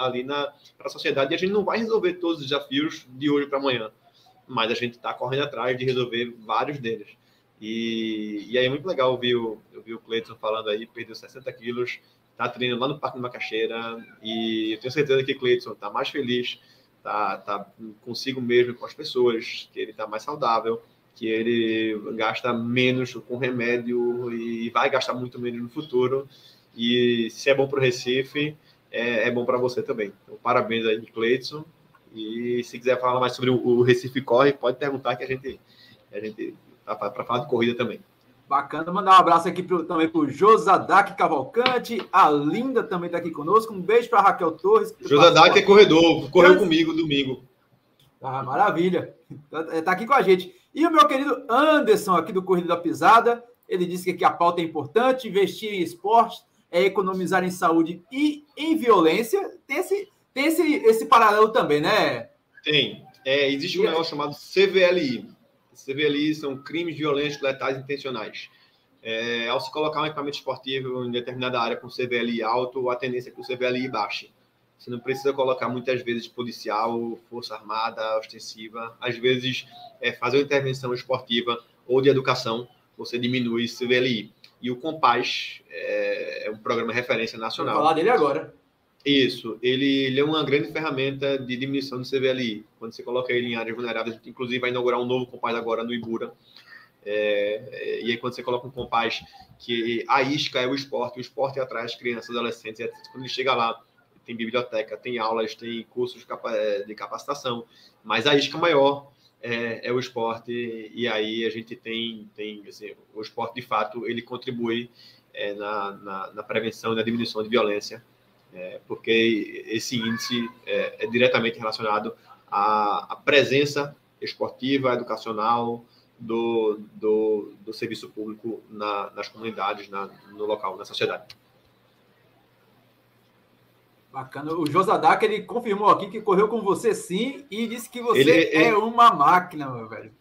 ali para a sociedade, e a gente não vai resolver todos os desafios de hoje para amanhã, mas a gente está correndo atrás de resolver vários deles. E aí é muito legal ouvir o Cleidson falando aí, perdeu 60 quilos, está treinando lá no Parque da Macaxeira, e eu tenho certeza que o Cleidson está mais feliz, tá consigo mesmo, com as pessoas, que ele está mais saudável, que ele gasta menos com remédio e vai gastar muito menos no futuro. E se é bom para o Recife, é bom para você também. Então, parabéns aí, Cleidson. E se quiser falar mais sobre o Recife Corre, pode perguntar, que a gente tá para falar de corrida também. Bacana. Mandar um abraço aqui também para o Josadak Cavalcante. A Linda também está aqui conosco. Um beijo para a Raquel Torres. Josadak é corredor, correu comigo domingo. Maravilha. Está aqui com a gente. E o meu querido Anderson, aqui do Corrida da Pisada, ele disse que a pauta é importante, investir em esporte é economizar em saúde e em violência. Tem tem esse paralelo também, né? Tem. Existe um negócio chamado CVLI. CVLI são crimes violentos, letais e intencionais. Ao se colocar um equipamento esportivo em determinada área com CVLI alto, a tendência é que o CVLI baixe. Você não precisa colocar muitas vezes policial, força armada, ostensiva. Às vezes, fazer uma intervenção esportiva ou de educação, você diminui o CVLI. E o Compás é um programa de referência nacional. Vou falar dele agora. Isso, ele é uma grande ferramenta de diminuição do CVLI. Quando você coloca ele em áreas vulneráveis, a gente inclusive vai inaugurar um novo Compás agora no Ibura. E aí quando você coloca um Compás que a isca é o esporte atrai as crianças, adolescentes, etc. Quando ele chega lá, tem biblioteca, tem aulas, tem cursos de capacitação, mas a isca maior é o esporte, e aí a gente tem assim, o esporte de fato, ele contribui na prevenção e na diminuição de violência, porque esse índice é diretamente relacionado à presença esportiva, educacional do serviço público nas comunidades, no local, na sociedade. Bacana. O Josadac, ele confirmou aqui que correu com você sim e disse que você é uma máquina, meu velho.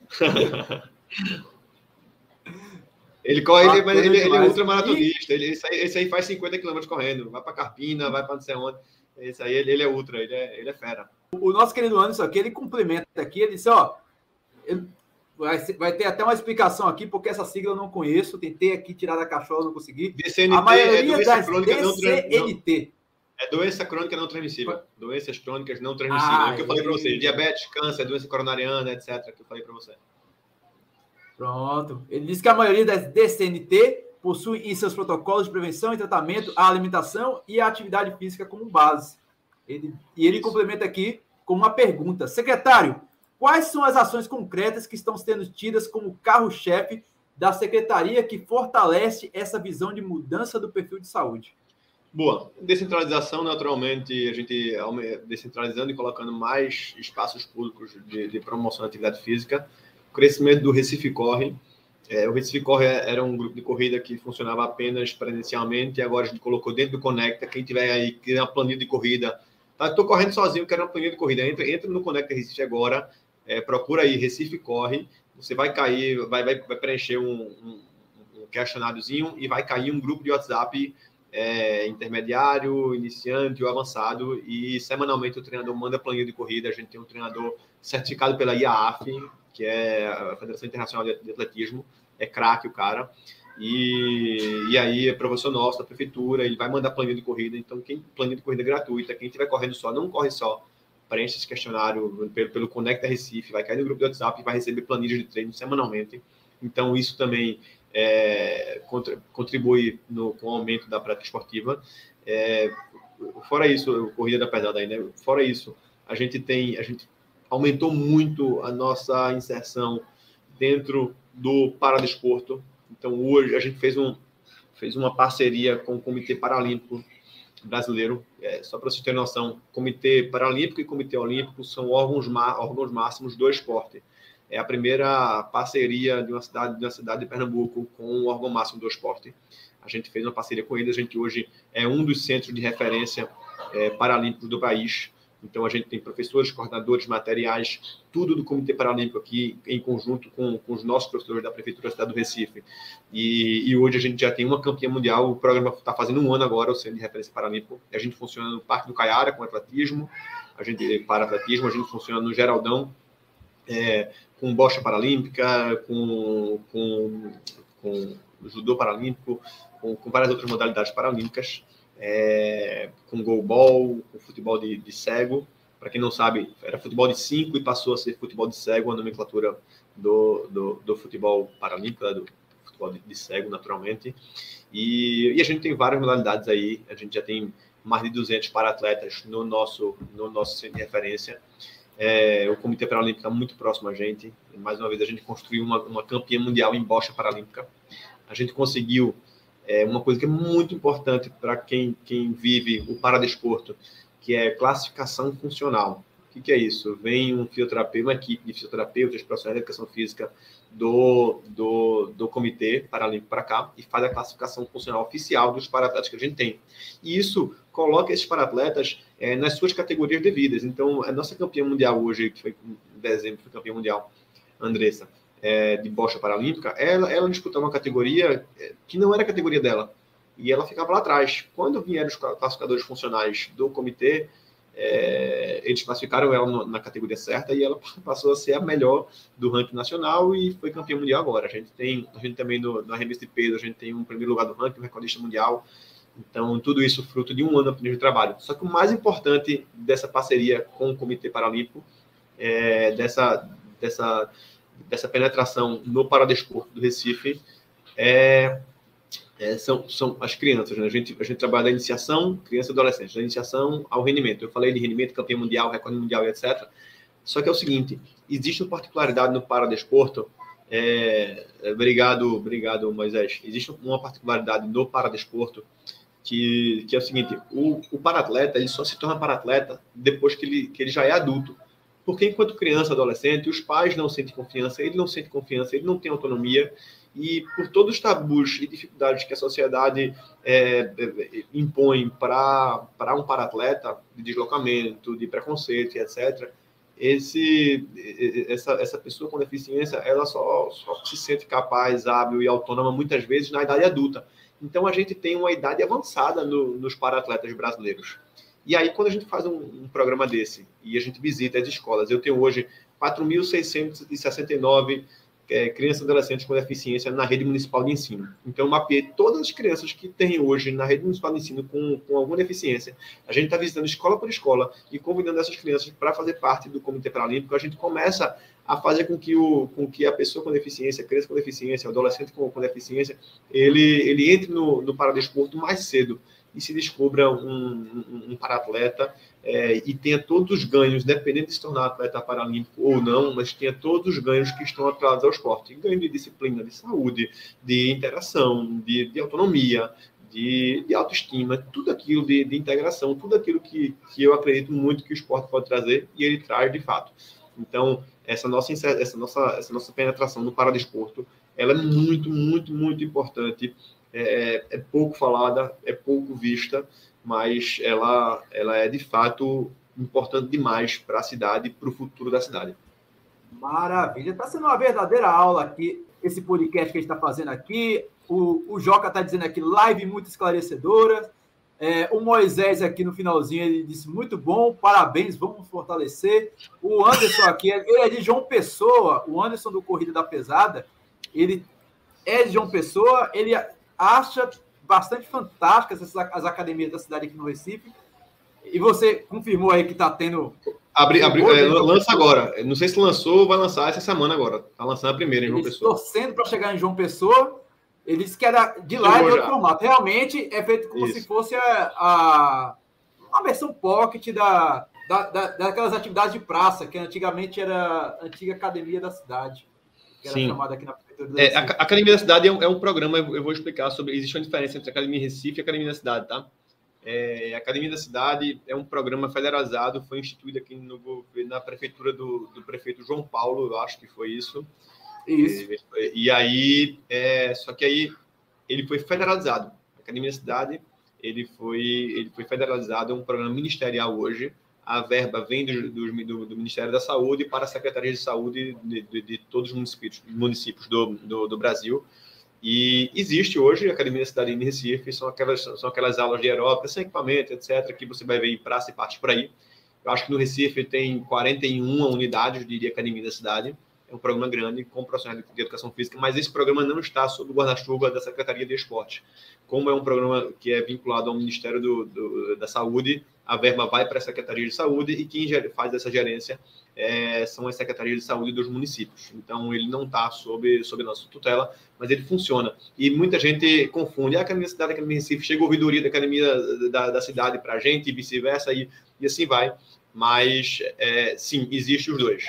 Ele corre, mas ele é ultramaratonista. Esse aí faz 50 km correndo. Vai para Carpina, vai para não sei onde. Esse aí, ele é ultra, ele é fera. O nosso querido Anderson aqui, ele complementa aqui, ele disse, vai ter até uma explicação aqui, porque essa sigla eu não conheço, tentei aqui tirar da cachola, não consegui. DCNT, a maioria das DCNT. É doença crônica não transmissível. Doenças crônicas não transmissíveis. É o que eu falei para vocês. Diabetes, câncer, doença coronariana, etc. Que eu falei para você. Pronto. Ele diz que a maioria das DCNT possui em seus protocolos de prevenção e tratamento a alimentação e a atividade física como base. Ele complementa aqui com uma pergunta. Secretário, quais são as ações concretas que estão sendo tidas como carro-chefe da Secretaria que fortalece essa visão de mudança do perfil de saúde? Boa. Descentralização, naturalmente, a gente descentralizando e colocando mais espaços públicos de promoção da atividade física. O crescimento do Recife Corre. O Recife Corre era um grupo de corrida que funcionava apenas presencialmente, e agora a gente colocou dentro do Conecta. Quem tiver aí, quer uma planilha de corrida, estou correndo sozinho, quero uma planilha de corrida, entra no Conecta Recife agora, procura aí Recife Corre, você vai cair, vai preencher um questionáriozinho e vai cair um grupo de WhatsApp intermediário, iniciante ou avançado, e semanalmente o treinador manda planilha de corrida. A gente tem um treinador certificado pela IAAF, que é a Federação Internacional de Atletismo, é craque o cara, e aí é professor nosso da prefeitura, ele vai mandar planilha de corrida. Então, planilha de corrida gratuita, quem estiver correndo só, não corre só, preenche esse questionário pelo Conecta Recife, vai cair no grupo do WhatsApp e vai receber planilhas de treino semanalmente. Então, isso também contribui com o aumento da prática esportiva. Fora isso, corrida da pesada aí, né? Fora isso, a gente aumentou muito a nossa inserção dentro do paradesporto. Então, hoje, a gente fez uma parceria com o Comitê Paralímpico Brasileiro. Só para vocês terem noção, Comitê Paralímpico e Comitê Olímpico são órgãos máximos do esporte. É a primeira parceria de uma cidade de Pernambuco com o órgão máximo do esporte. A gente fez uma parceria com eles. A gente hoje é um dos centros de referência paralímpicos do país. Então, a gente tem professores, coordenadores, materiais, tudo do Comitê Paralímpico aqui, em conjunto com os nossos professores da Prefeitura da cidade do Recife. E hoje a gente já tem uma campeã mundial. O programa está fazendo um ano agora, o Centro de Referência Paralímpico. A gente funciona no Parque do Caiara, com atletismo. Para atletismo, a gente funciona no Geraldão, com bocha paralímpica, com judô paralímpico, com várias outras modalidades paralímpicas. Com goalball, com futebol de cego. Para quem não sabe, era futebol de 5 e passou a ser futebol de cego, a nomenclatura do futebol paralímpico, do futebol de cego, naturalmente. E a gente tem várias modalidades aí. A gente já tem mais de 200 para-atletas no nosso centro de referência. O Comitê Paralímpico está muito próximo a gente. Mais uma vez, a gente construiu uma campeã mundial em bocha paralímpica. A gente conseguiu uma coisa que é muito importante para quem vive o paradesporto, que é classificação funcional. O O que é isso? Vem um fisioterapeuta, uma equipe de fisioterapeutas, profissionais de educação física do Comitê Paralímpico para cá e faz a classificação funcional oficial dos paratletas que a gente tem. E isso coloca esses paratletas nas suas categorias devidas. Então, a nossa campeã mundial hoje, que foi em dezembro, foi campeã mundial, Andressa, de bocha paralímpica, ela disputou uma categoria que não era a categoria dela. E ela ficava lá atrás. Quando vieram os classificadores funcionais do comitê, eles classificaram ela na categoria certa e ela passou a ser a melhor do ranking nacional e foi campeã mundial agora. A gente também na revista de peso, a gente tem um primeiro lugar do ranking, um recordista mundial. Então, tudo isso fruto de um ano de trabalho. Só que o mais importante dessa parceria com o Comitê Paralímpico, dessa penetração no paradesporto do Recife, são as crianças, né? A gente trabalha da iniciação, criança e adolescente, da iniciação ao rendimento. Eu falei de rendimento, campeão mundial, recorde mundial e etc. Só que é o seguinte, existe uma particularidade no paradesporto, obrigado, Moisés. Existe uma particularidade no paradesporto que é o seguinte, o paratleta, ele só se torna paratleta depois que ele já é adulto. Porque enquanto criança, adolescente, os pais não sentem confiança, ele não sente confiança, ele não tem autonomia, e por todos os tabus e dificuldades que a sociedade impõe para um paratleta, de deslocamento, de preconceito, etc., essa pessoa com deficiência, ela só se sente capaz, hábil e autônoma, muitas vezes, na idade adulta. Então, a gente tem uma idade avançada nos paratletas brasileiros. E aí, quando a gente faz um programa desse e a gente visita as escolas, eu tenho hoje 4.669 crianças e adolescentes com deficiência na rede municipal de ensino. Então, eu mapeei todas as crianças que tem hoje na rede municipal de ensino com alguma deficiência. A gente está visitando escola por escola e convidando essas crianças para fazer parte do Comitê Paralímpico. A gente começa a fazer com que a pessoa com deficiência, a criança com deficiência, o adolescente com deficiência, ele entre no paradesporto mais cedo e se descubra um paratleta e tenha todos os ganhos, dependendo de se tornar atleta paralímpico ou não, mas tenha todos os ganhos que estão atrelados ao esporte. Ganho de disciplina, de saúde, de interação, de autonomia, de autoestima, tudo aquilo de integração, tudo aquilo que eu acredito muito que o esporte pode trazer e ele traz de fato. Então, essa nossa penetração no paradesporto, ela é muito, muito, muito importante. É pouco falada, é pouco vista, mas ela é de fato importante demais para a cidade, para o futuro da cidade. Maravilha, está sendo uma verdadeira aula aqui, esse podcast que a gente está fazendo aqui. O Joca está dizendo aqui, live muito esclarecedora. O Moisés aqui no finalzinho, ele disse, muito bom, parabéns, vamos fortalecer. O Anderson aqui, ele é de João Pessoa, o Anderson do Corrida da Pesada, ele é de João Pessoa, ele acha bastante fantásticas as academias da cidade aqui no Recife. E você confirmou aí que está tendo... Lança agora. Não sei se lançou ou vai lançar essa semana agora. Está lançando a primeira em João Pessoa. Torcendo para chegar em João Pessoa. Ele disse que era de lá e de outro formato. Realmente é feito como se fosse uma versão pocket daquelas atividades de praça, que antigamente era a antiga academia da cidade. Que era chamada aqui na prefeitura do Recife. A Academia da Cidade é um programa, eu vou explicar sobre... Existe uma diferença entre a Academia Recife e a Academia da Cidade, tá? A Academia da Cidade é um programa federalizado, foi instituído aqui na prefeitura do prefeito João Paulo, eu acho que foi isso. Isso. E aí, só que aí ele foi federalizado. A Academia da Cidade, ele foi federalizado, é um programa ministerial hoje. A verba vem do Ministério da Saúde para a Secretaria de Saúde de todos os municípios do Brasil. E existe hoje a Academia da Cidade em Recife, são aquelas aulas de aeróbica, sem equipamento, etc., que você vai ver em praça e parte por aí. Eu acho que no Recife tem 41 unidades de Academia da Cidade. É um programa grande, com profissionais de educação física, mas esse programa não está sob o guarda-chuva da Secretaria de Esporte. Como é um programa que é vinculado ao Ministério da Saúde, a verba vai para a Secretaria de Saúde e quem faz essa gerência são as Secretarias de Saúde dos municípios. Então, ele não está sob nossa tutela, mas ele funciona. E muita gente confunde. A Academia da Cidade, a Academia Recife, chega a ouvidoria da Academia da Cidade para a gente e vice-versa, e assim vai. Mas, sim, existem os dois.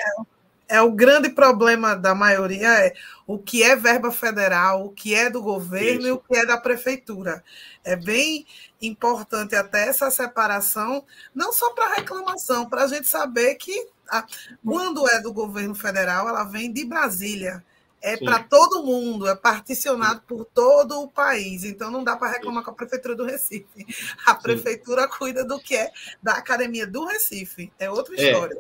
o grande problema da maioria é o que é verba federal, o que é do governo e o que é da prefeitura. É bem importante até essa separação, não só para reclamação, para a gente saber que quando é do governo federal, ela vem de Brasília. É para todo mundo, é particionado por todo o país. Então, não dá para reclamar com a Prefeitura do Recife. A Prefeitura cuida do que é da Academia do Recife. É outra história.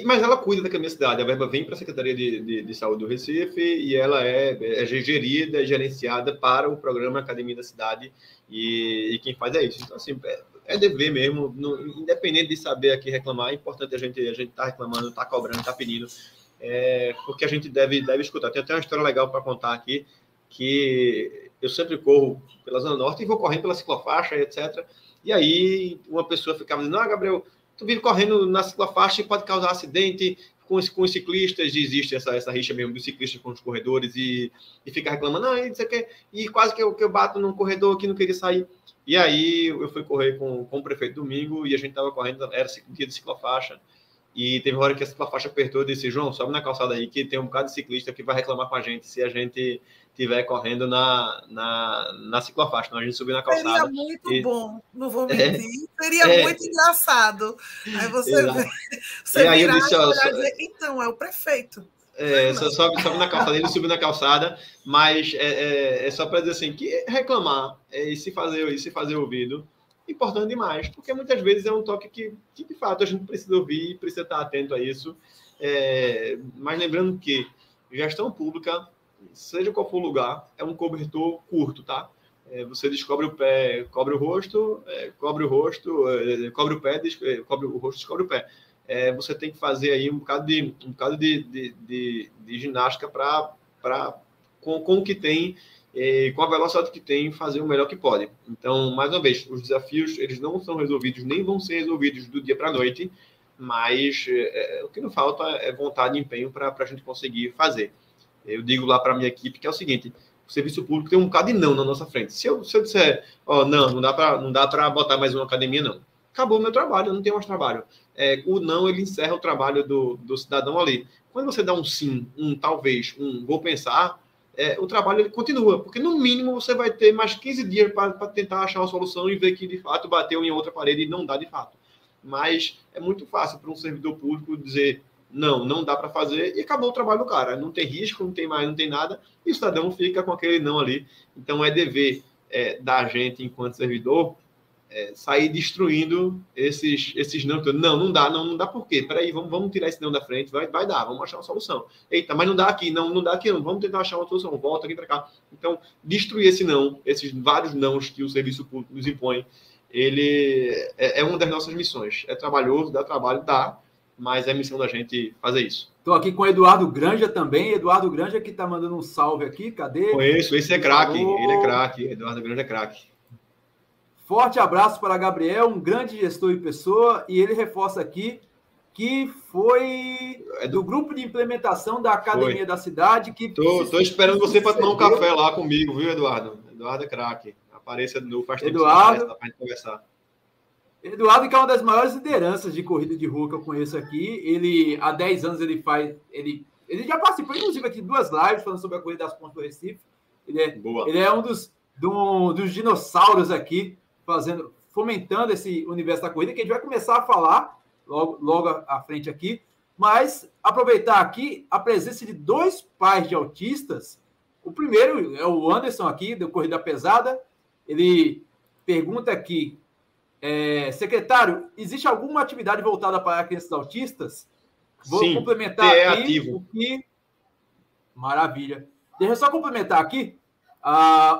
Mas ela cuida da Academia da Cidade. A verba vem para a Secretaria de Saúde do Recife e ela é gerida, gerenciada para o programa Academia da Cidade. E quem faz é isso. Então, assim, é dever mesmo, independente de saber aqui reclamar, é importante a gente estar reclamando, estar cobrando, estar pedindo. Porque a gente deve escutar. Tem até uma história legal para contar aqui, que eu sempre corro pela Zona Norte e vou correndo pela ciclofaixa, etc. E aí uma pessoa ficava dizendo, Gabriel, tu vive correndo na ciclofaixa e pode causar acidente com os ciclistas, e existe essa rixa mesmo dos ciclistas com os corredores, e fica reclamando, não, isso aqui, e quase que eu bato num corredor que não queria sair. E aí eu fui correr com o prefeito domingo, e a gente estava correndo, era dia de ciclofaixa, e teve uma hora que a ciclofaixa apertou e disse, João, sobe na calçada aí que tem um bocado de ciclista que vai reclamar com a gente se a gente estiver correndo na ciclofaixa. Então a gente subiu na calçada. Seria muito bom, não vou mentir. Seria muito engraçado. Aí você virar e dizer, então, é o prefeito. Sobe na calçada, ele subiu na calçada, mas é só para dizer assim, que reclamar e se fazer ouvido, importante demais, porque muitas vezes é um toque que de fato a gente precisa ouvir e precisa estar atento a isso, mas lembrando que gestão pública, seja qual for o lugar, é um cobertor curto, tá? Você descobre o pé, cobre o rosto, cobre o pé, cobre o rosto, descobre o pé. Você tem que fazer aí um bocado de ginástica com o que tem, com a velocidade que tem, fazer o melhor que pode. Então, mais uma vez, os desafios, eles não são resolvidos, nem vão ser resolvidos do dia para a noite, mas o que não falta é vontade e empenho para a gente conseguir fazer. Eu digo lá para a minha equipe que é o seguinte, o serviço público tem um bocado de não na nossa frente. Se eu disser, não dá para botar mais uma academia, não. Acabou o meu trabalho, eu não tenho mais trabalho. O não, ele encerra o trabalho do cidadão ali. Quando você dá um sim, talvez, vou pensar, o trabalho ele continua, porque no mínimo você vai ter mais 15 dias para tentar achar uma solução e ver que de fato bateu em outra parede e não dá de fato. Mas é muito fácil para um servidor público dizer não dá para fazer e acabou o trabalho do cara. Não tem risco, não tem mais, não tem nada, e o cidadão fica com aquele não ali. Então é dever da gente, enquanto servidor, sair destruindo esses não. Não dá por quê? Peraí, vamos tirar esse não da frente, vai dar, vamos achar uma solução. Eita, mas não dá aqui, não dá aqui, não. Vamos tentar achar uma solução, volta aqui para cá. Então, destruir esse não, esses vários nãos que o serviço público nos impõe, ele é uma das nossas missões. É trabalhoso, dá trabalho, dá, mas é a missão da gente fazer isso. Estou aqui com o Eduardo Granja também. Eduardo Granja que está mandando um salve aqui, cadê? Conheço, esse é craque, ele é craque, Eduardo Granja é craque. Forte abraço para Gabriel, um grande gestor e pessoa, e ele reforça aqui que foi do grupo de implementação da Academia da Cidade. Estou esperando você para tomar um café lá comigo, viu, Eduardo? Eduardo é craque. Apareça de novo, faz tempo Eduardo, para a gente conversar. Eduardo, que é uma das maiores lideranças de corrida de rua que eu conheço aqui. Ele, há 10 anos, ele já participou, inclusive, aqui de 2 lives falando sobre a Corrida das Pontes do Recife. Ele é um dos dinossauros aqui, fomentando esse universo da corrida, que a gente vai começar a falar logo à frente aqui, mas aproveitar aqui a presença de 2 pais de autistas. O primeiro é o Anderson aqui, do Corrida Pesada. Ele pergunta aqui, secretário, existe alguma atividade voltada para crianças autistas? Vou complementar aqui. Ativo. Maravilha. Deixa eu só complementar aqui.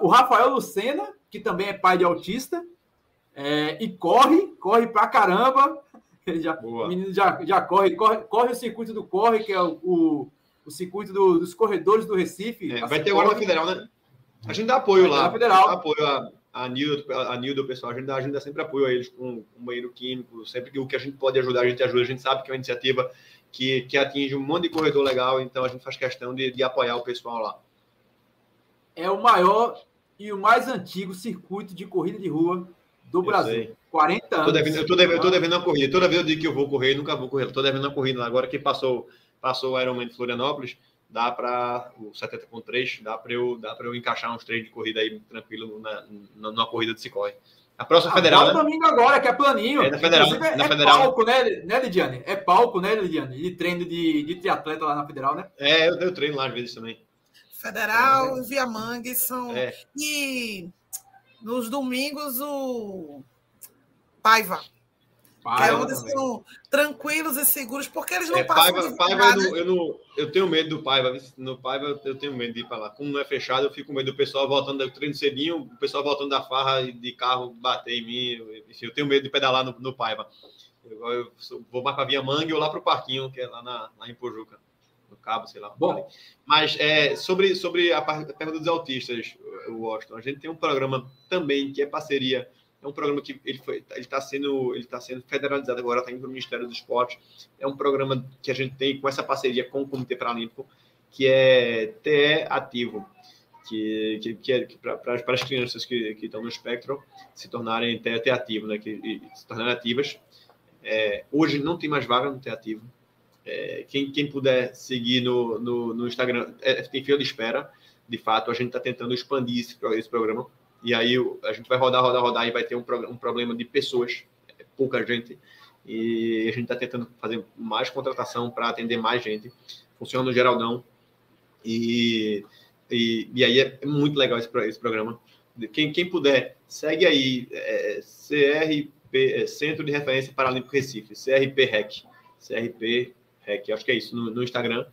O Rafael Lucena, que também é pai de autista, e corre pra caramba. O menino já corre o circuito do Corre, que é o circuito dos corredores do Recife. Vai ter agora na Federal, né? A gente dá apoio lá. Federal. Dá apoio a Nildo, o pessoal. A gente dá sempre apoio a eles com um banheiro químico. Sempre que o que a gente pode ajudar, a gente ajuda. A gente sabe que é uma iniciativa que atinge um monte de corredor legal, então a gente faz questão de apoiar o pessoal lá. É o maior e o mais antigo circuito de corrida de rua do Brasil. 40 anos. Eu tô devendo uma corrida. Toda vez eu digo que eu vou correr, nunca vou correr. Eu tô devendo uma corrida. Agora que passou o Ironman de Florianópolis, dá para o 70.3, dá para eu encaixar uns 3 de corrida aí tranquilo numa corrida de Ciclói. A próxima federal, né? Domingo agora, que é planinho. É na federal. É federal. Palco, né, Lidiane? É palco, né, Lidiane? De treino de triatleta lá na federal, né? Eu treino lá às vezes também. Federal, Viamangue são... E nos domingos o Paiva. Que é onde também são tranquilos e seguros, porque eles não passam Paiva, eu tenho medo do Paiva. No Paiva eu tenho medo de ir para lá. Como não é fechado, eu fico com medo do pessoal voltando do treino cedinho, o pessoal voltando da farra de carro bater em mim. Enfim, eu tenho medo de pedalar no Paiva. Eu vou mais para Viamangue ou lá para o Parquinho, que é lá em Pojuca. No Cabo, sei lá. Bom, mas sobre a pergunta dos autistas, Washington, a gente tem um programa também que é parceria. É um programa que ele está sendo federalizado agora, está indo para o Ministério do Esporte. É um programa que a gente tem com essa parceria com o Comitê Paralímpico, que é TE Ativo, que é para as crianças que estão no espectro se tornarem TE Ativo, né, que se tornarem ativas. Hoje não tem mais vaga no TE Ativo. Quem puder seguir no Instagram, tem fila de espera. De fato, a gente está tentando expandir esse programa. E aí a gente vai rodar e vai ter um problema de pessoas, pouca gente. E a gente está tentando fazer mais contratação para atender mais gente. Funciona no Geraldão. E aí é muito legal esse programa. Quem puder, segue aí. CRP, Centro de Referência Paralímpico Recife. CRP-REC. CRP-REC, acho que é isso, no Instagram.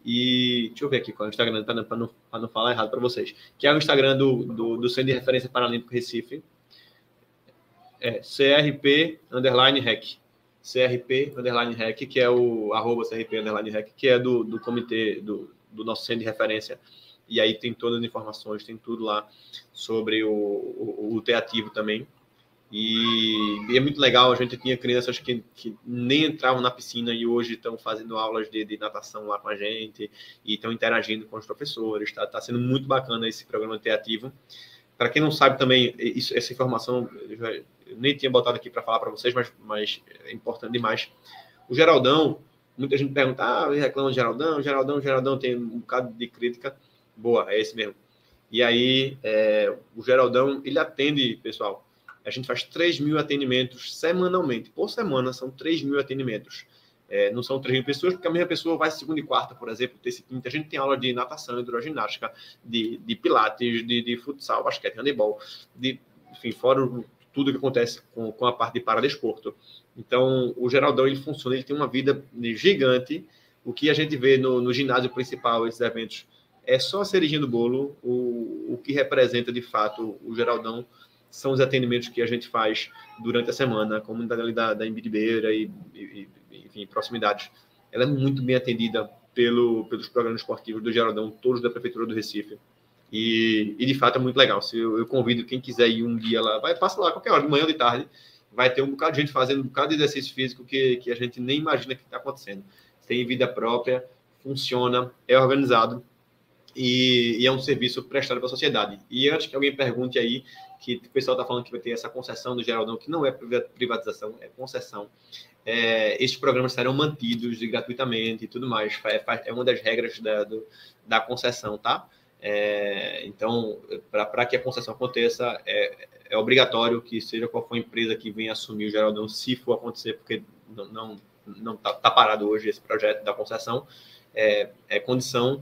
E deixa eu ver aqui qual é o Instagram, para não falar errado para vocês. Que é o Instagram do Centro de Referência Paralímpico Recife. CRP_REC. CRP_REC, que é o @CRP_REC, que é do comitê do nosso Centro de Referência. E aí tem todas as informações, tem tudo lá sobre o Teativo também. E é muito legal, a gente tinha crianças que nem entravam na piscina e hoje estão fazendo aulas de natação lá com a gente e estão interagindo com os professores. Tá sendo muito bacana esse programa Teativo. Para quem não sabe também, essa informação eu nem tinha botado aqui para falar para vocês, mas é importante demais. O Geraldão, muita gente pergunta, reclama de Geraldão, Geraldão tem um bocado de crítica. Boa, é esse mesmo. E aí, o Geraldão, ele atende, pessoal, a gente faz 3.000 atendimentos semanalmente. Por semana, são 3.000 atendimentos. Não são 3.000 pessoas, porque a mesma pessoa vai segunda e quarta, por exemplo, terça e quinta. A gente tem aula de natação, hidroginástica, de pilates, de futsal, basquete, handebol, enfim, fora tudo que acontece com a parte de paradesporto. Então, o Geraldão, ele funciona, ele tem uma vida gigante. O que a gente vê no ginásio principal, esses eventos, é só a cerejinha do bolo. O que representa, de fato, o Geraldão são os atendimentos que a gente faz durante a semana, a comunidade ali da Imbiribeira e enfim, proximidades. Ela é muito bem atendida pelos programas esportivos do Geraldão, todos da Prefeitura do Recife. E de fato, é muito legal. Eu convido quem quiser ir um dia lá, passa lá qualquer hora, de manhã ou de tarde, vai ter um bocado de gente fazendo um bocado de exercício físico que a gente nem imagina que está acontecendo. Tem vida própria, funciona, é organizado e é um serviço prestado para a sociedade. E antes que alguém pergunte aí, que o pessoal está falando que vai ter essa concessão do Geraldão, que não é privatização, é concessão. Esses programas serão mantidos gratuitamente e tudo mais. É uma das regras da concessão, tá? Então, para que a concessão aconteça, é obrigatório que seja qual for a empresa que venha assumir o Geraldão, se for acontecer, porque não tá parado hoje esse projeto da concessão. É condição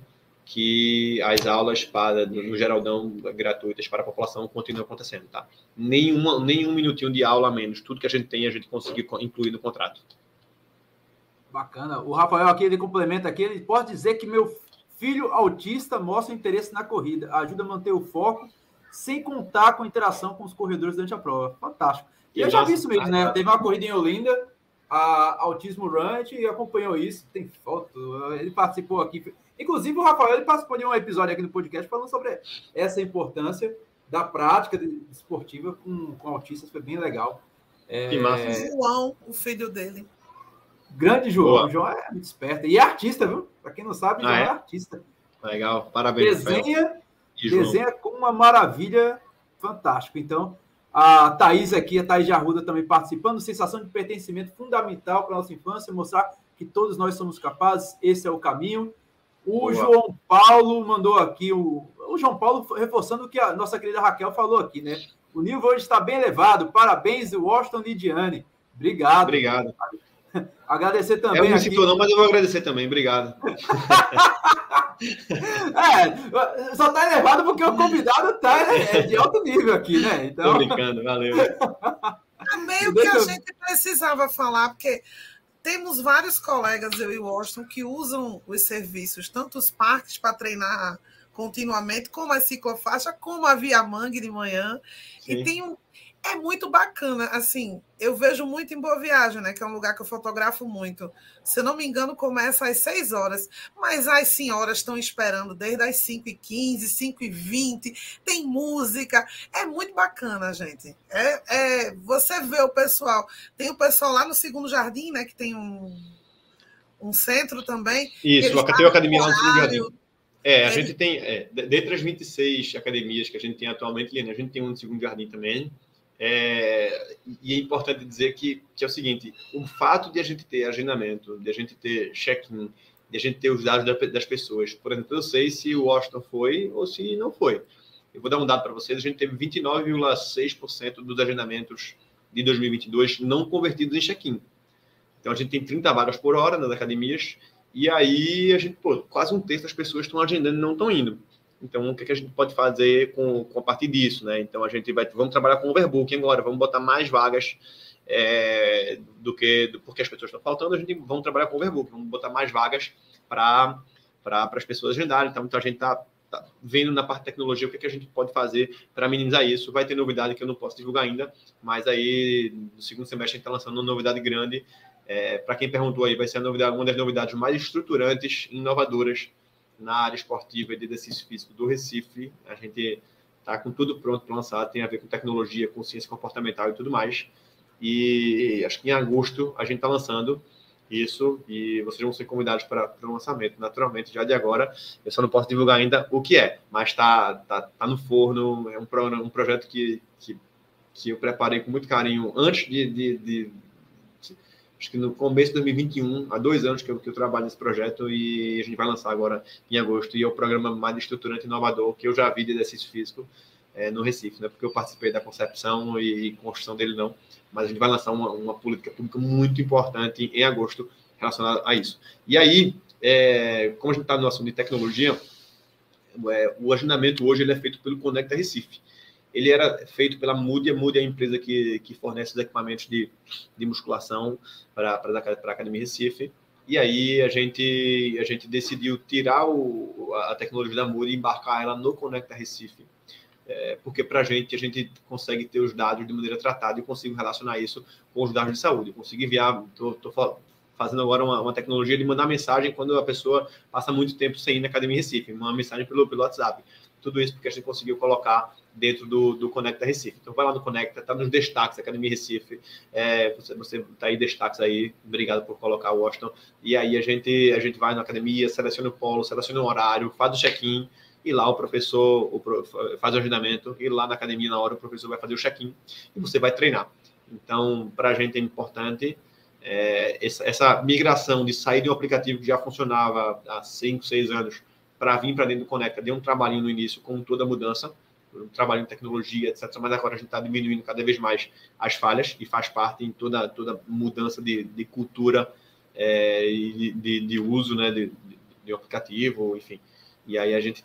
que as aulas no Geraldão gratuitas para a população continuem acontecendo, tá? Nenhum minutinho de aula a menos. Tudo que a gente tem, a gente conseguiu incluir no contrato. Bacana. O Rafael aqui, ele complementa aqui, ele pode dizer que meu filho autista mostra interesse na corrida, ajuda a manter o foco, sem contar com a interação com os corredores durante a prova. Fantástico. E eu já vi isso mesmo, né? Teve uma corrida em Olinda, a Autismo Run, e acompanhou isso, tem foto, ele participou aqui. Inclusive, o Rafael, ele participou de um episódio aqui no podcast falando sobre essa importância da prática esportiva com autistas, foi bem legal. Que massa. João, o filho dele. Grande João. Boa. O João é muito esperto. E é artista, viu? Para quem não sabe, João é artista. Legal, parabéns. Desenha com uma maravilha, fantástico. Então, A Thaís aqui, a Thaís de Arruda também participando. Sensação de pertencimento fundamental para a nossa infância, mostrar que todos nós somos capazes, esse é o caminho. O Boa. João Paulo mandou aqui, o João Paulo reforçando o que a nossa querida Raquel falou aqui, né? O nível hoje está bem elevado. Parabéns, Washington Lidiane. Obrigado. Obrigado. Agradecer também. Eu não citou não, mas eu vou agradecer também. Obrigado. Só está elevado porque o convidado está de alto nível aqui, né? Então... Tô brincando, valeu. Também o que a gente precisava falar, porque temos vários colegas, eu e o Washington, que usam os serviços, tanto os parques para treinar continuamente, como a ciclofaixa, como a Via Mangue de manhã. Sim. E é muito bacana, assim, eu vejo muito em Boa Viagem, né, que é um lugar que eu fotografo muito. Se eu não me engano, começa às 6 horas, mas as senhoras estão esperando desde as 5h15, 5h20, tem música, é muito bacana, gente. Você vê o pessoal, tem o pessoal lá no Segundo Jardim, né, que tem um centro também. Isso, tem uma academia lá no Segundo Jardim. A gente tem, dentre as 26 academias que a gente tem atualmente, Liane, a gente tem um no Segundo Jardim também. E é importante dizer que é o seguinte, o fato de a gente ter agendamento, de a gente ter check-in, de a gente ter os dados das pessoas, por exemplo, eu sei se o Washington foi ou se não foi. Eu vou dar um dado para vocês, a gente teve 29,6% dos agendamentos de 2022 não convertidos em check-in. Então a gente tem 30 vagas por hora nas academias, e aí a gente, quase um terço das pessoas estão agendando e não estão indo. Então, o que a gente pode fazer com a partir disso, né? Então, vamos trabalhar com overbooking agora, vamos botar mais vagas porque as pessoas estão faltando, vamos trabalhar com overbooking, vamos botar mais vagas para as pessoas agendarem. Então a gente está vendo na parte de tecnologia o que a gente pode fazer para minimizar isso. Vai ter novidade que eu não posso divulgar ainda, mas aí no segundo semestre a gente está lançando uma novidade grande. Para quem perguntou aí, vai ser uma das novidades mais estruturantes e inovadoras na área esportiva e de exercício físico do Recife. A gente está com tudo pronto para lançar, tem a ver com tecnologia, com ciência comportamental e tudo mais. E acho que em agosto a gente está lançando isso e vocês vão ser convidados para o lançamento, naturalmente, já de agora. Eu só não posso divulgar ainda o que é, mas está no forno, é um projeto que eu preparei com muito carinho antes acho que no começo de 2021, há 2 anos que eu trabalho nesse projeto e a gente vai lançar agora em agosto. E é o programa mais estruturante e inovador que eu já vi de exercício físico no Recife, né? Porque eu participei da concepção e construção dele não, mas a gente vai lançar uma política pública muito importante em agosto relacionada a isso. E aí, como a gente está no assunto de tecnologia, o agendamento hoje ele é feito pelo Conecta Recife. Ele era feito pela Moody. A Moody é a empresa que fornece os equipamentos de musculação para a Academia Recife. E aí a gente decidiu tirar a tecnologia da Moody e embarcar ela no Conecta Recife. Porque para a gente consegue ter os dados de maneira tratada e consigo relacionar isso com os dados de saúde. Eu consigo enviar, estou fazendo agora uma tecnologia de mandar mensagem quando a pessoa passa muito tempo sem ir na Academia Recife, uma mensagem pelo WhatsApp. Tudo isso porque a gente conseguiu colocar dentro do Conecta Recife. Então, vai lá no Conecta, está nos destaques, Academia Recife. Você está aí, destaques aí. Obrigado por colocar o Washington. E aí a gente vai na academia, seleciona o polo, seleciona o horário, faz o check-in, e lá o professor faz o agendamento, e lá na academia, na hora, o professor vai fazer o check-in e você vai treinar. Então, para a gente é importante essa migração de sair de um aplicativo que já funcionava há 5, 6 anos para vir para dentro do Conecta. Deu um trabalhinho no início com toda a mudança, um trabalho em tecnologia, etc. Mas agora a gente está diminuindo cada vez mais as falhas e faz parte em toda mudança de cultura e de uso, né, de aplicativo, enfim. E aí a gente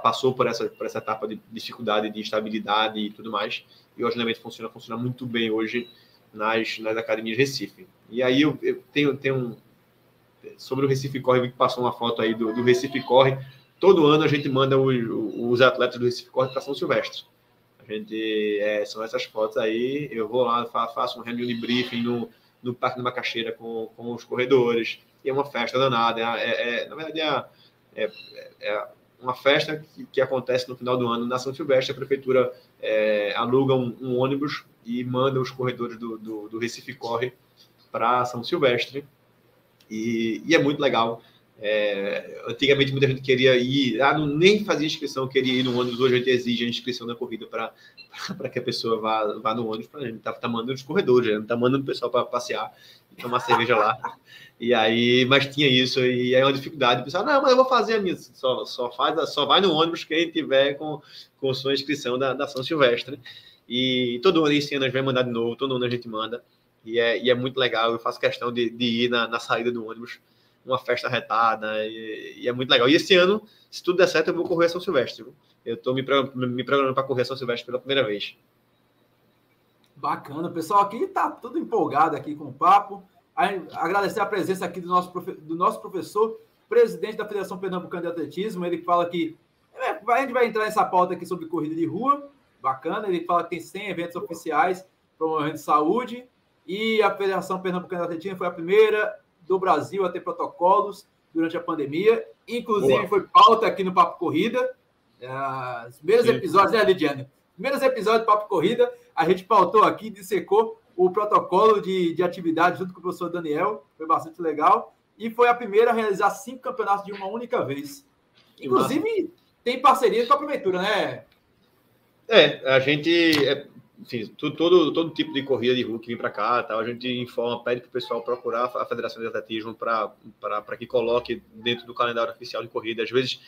passou por essa etapa de dificuldade, de instabilidade e tudo mais. E o agendamento funciona muito bem hoje nas academias Recife. E aí eu tenho sobre o Recife Corre, que passou uma foto aí do Recife Corre. Todo ano a gente manda os atletas do Recife Corre para São Silvestre. São essas fotos aí. Eu vou lá, faço uma reunião de briefing no Parque da Macaxeira com os corredores. E é uma festa danada. Na verdade, é uma festa que acontece no final do ano na São Silvestre. A prefeitura aluga um ônibus e manda os corredores do Recife Corre para São Silvestre. E é muito legal. Antigamente muita gente queria ir, nem fazia inscrição, queria ir no ônibus. Hoje a gente exige a inscrição na corrida para que a pessoa vá no ônibus. A gente tá mandando os corredores, a gente tá mandando o pessoal para passear e tomar cerveja lá. E aí, mas tinha isso, e aí é uma dificuldade. O pessoal, não, mas eu vou fazer a minha. Só vai no ônibus quem tiver com sua inscrição da São Silvestre. E todo ano, esse ano a gente vai mandar de novo, todo ano a gente manda. E é muito legal, eu faço questão de ir na saída do ônibus, uma festa retada, e é muito legal. E esse ano, se tudo der certo, eu vou correr a São Silvestre. Eu estou me programando para correr a São Silvestre pela primeira vez. Bacana, o pessoal aqui está tudo empolgado aqui com o papo. Agradecer a presença aqui do nosso professor, presidente da Federação Pernambucana de Atletismo. Ele fala que a gente vai entrar nessa pauta aqui sobre corrida de rua, bacana. Ele fala que tem 100 eventos oficiais promovendo saúde, e a Federação Pernambucana de Atletismo foi a primeira do Brasil a ter protocolos durante a pandemia. Inclusive, Boa. Foi pauta aqui no Papo Corrida. Os primeiros episódios, né, Lidiane? Os primeiros episódios do Papo Corrida, a gente pautou aqui, dissecou o protocolo de atividade junto com o professor Daniel. Foi bastante legal. E foi a primeira a realizar 5 campeonatos de uma única vez. Inclusive, tem parceria com a prefeitura, né? A gente... Enfim, todo tipo de corrida de rua que vem para cá, tá? A gente informa, pede para o pessoal procurar a Federação de Atletismo para que coloque dentro do calendário oficial de corrida. Às vezes,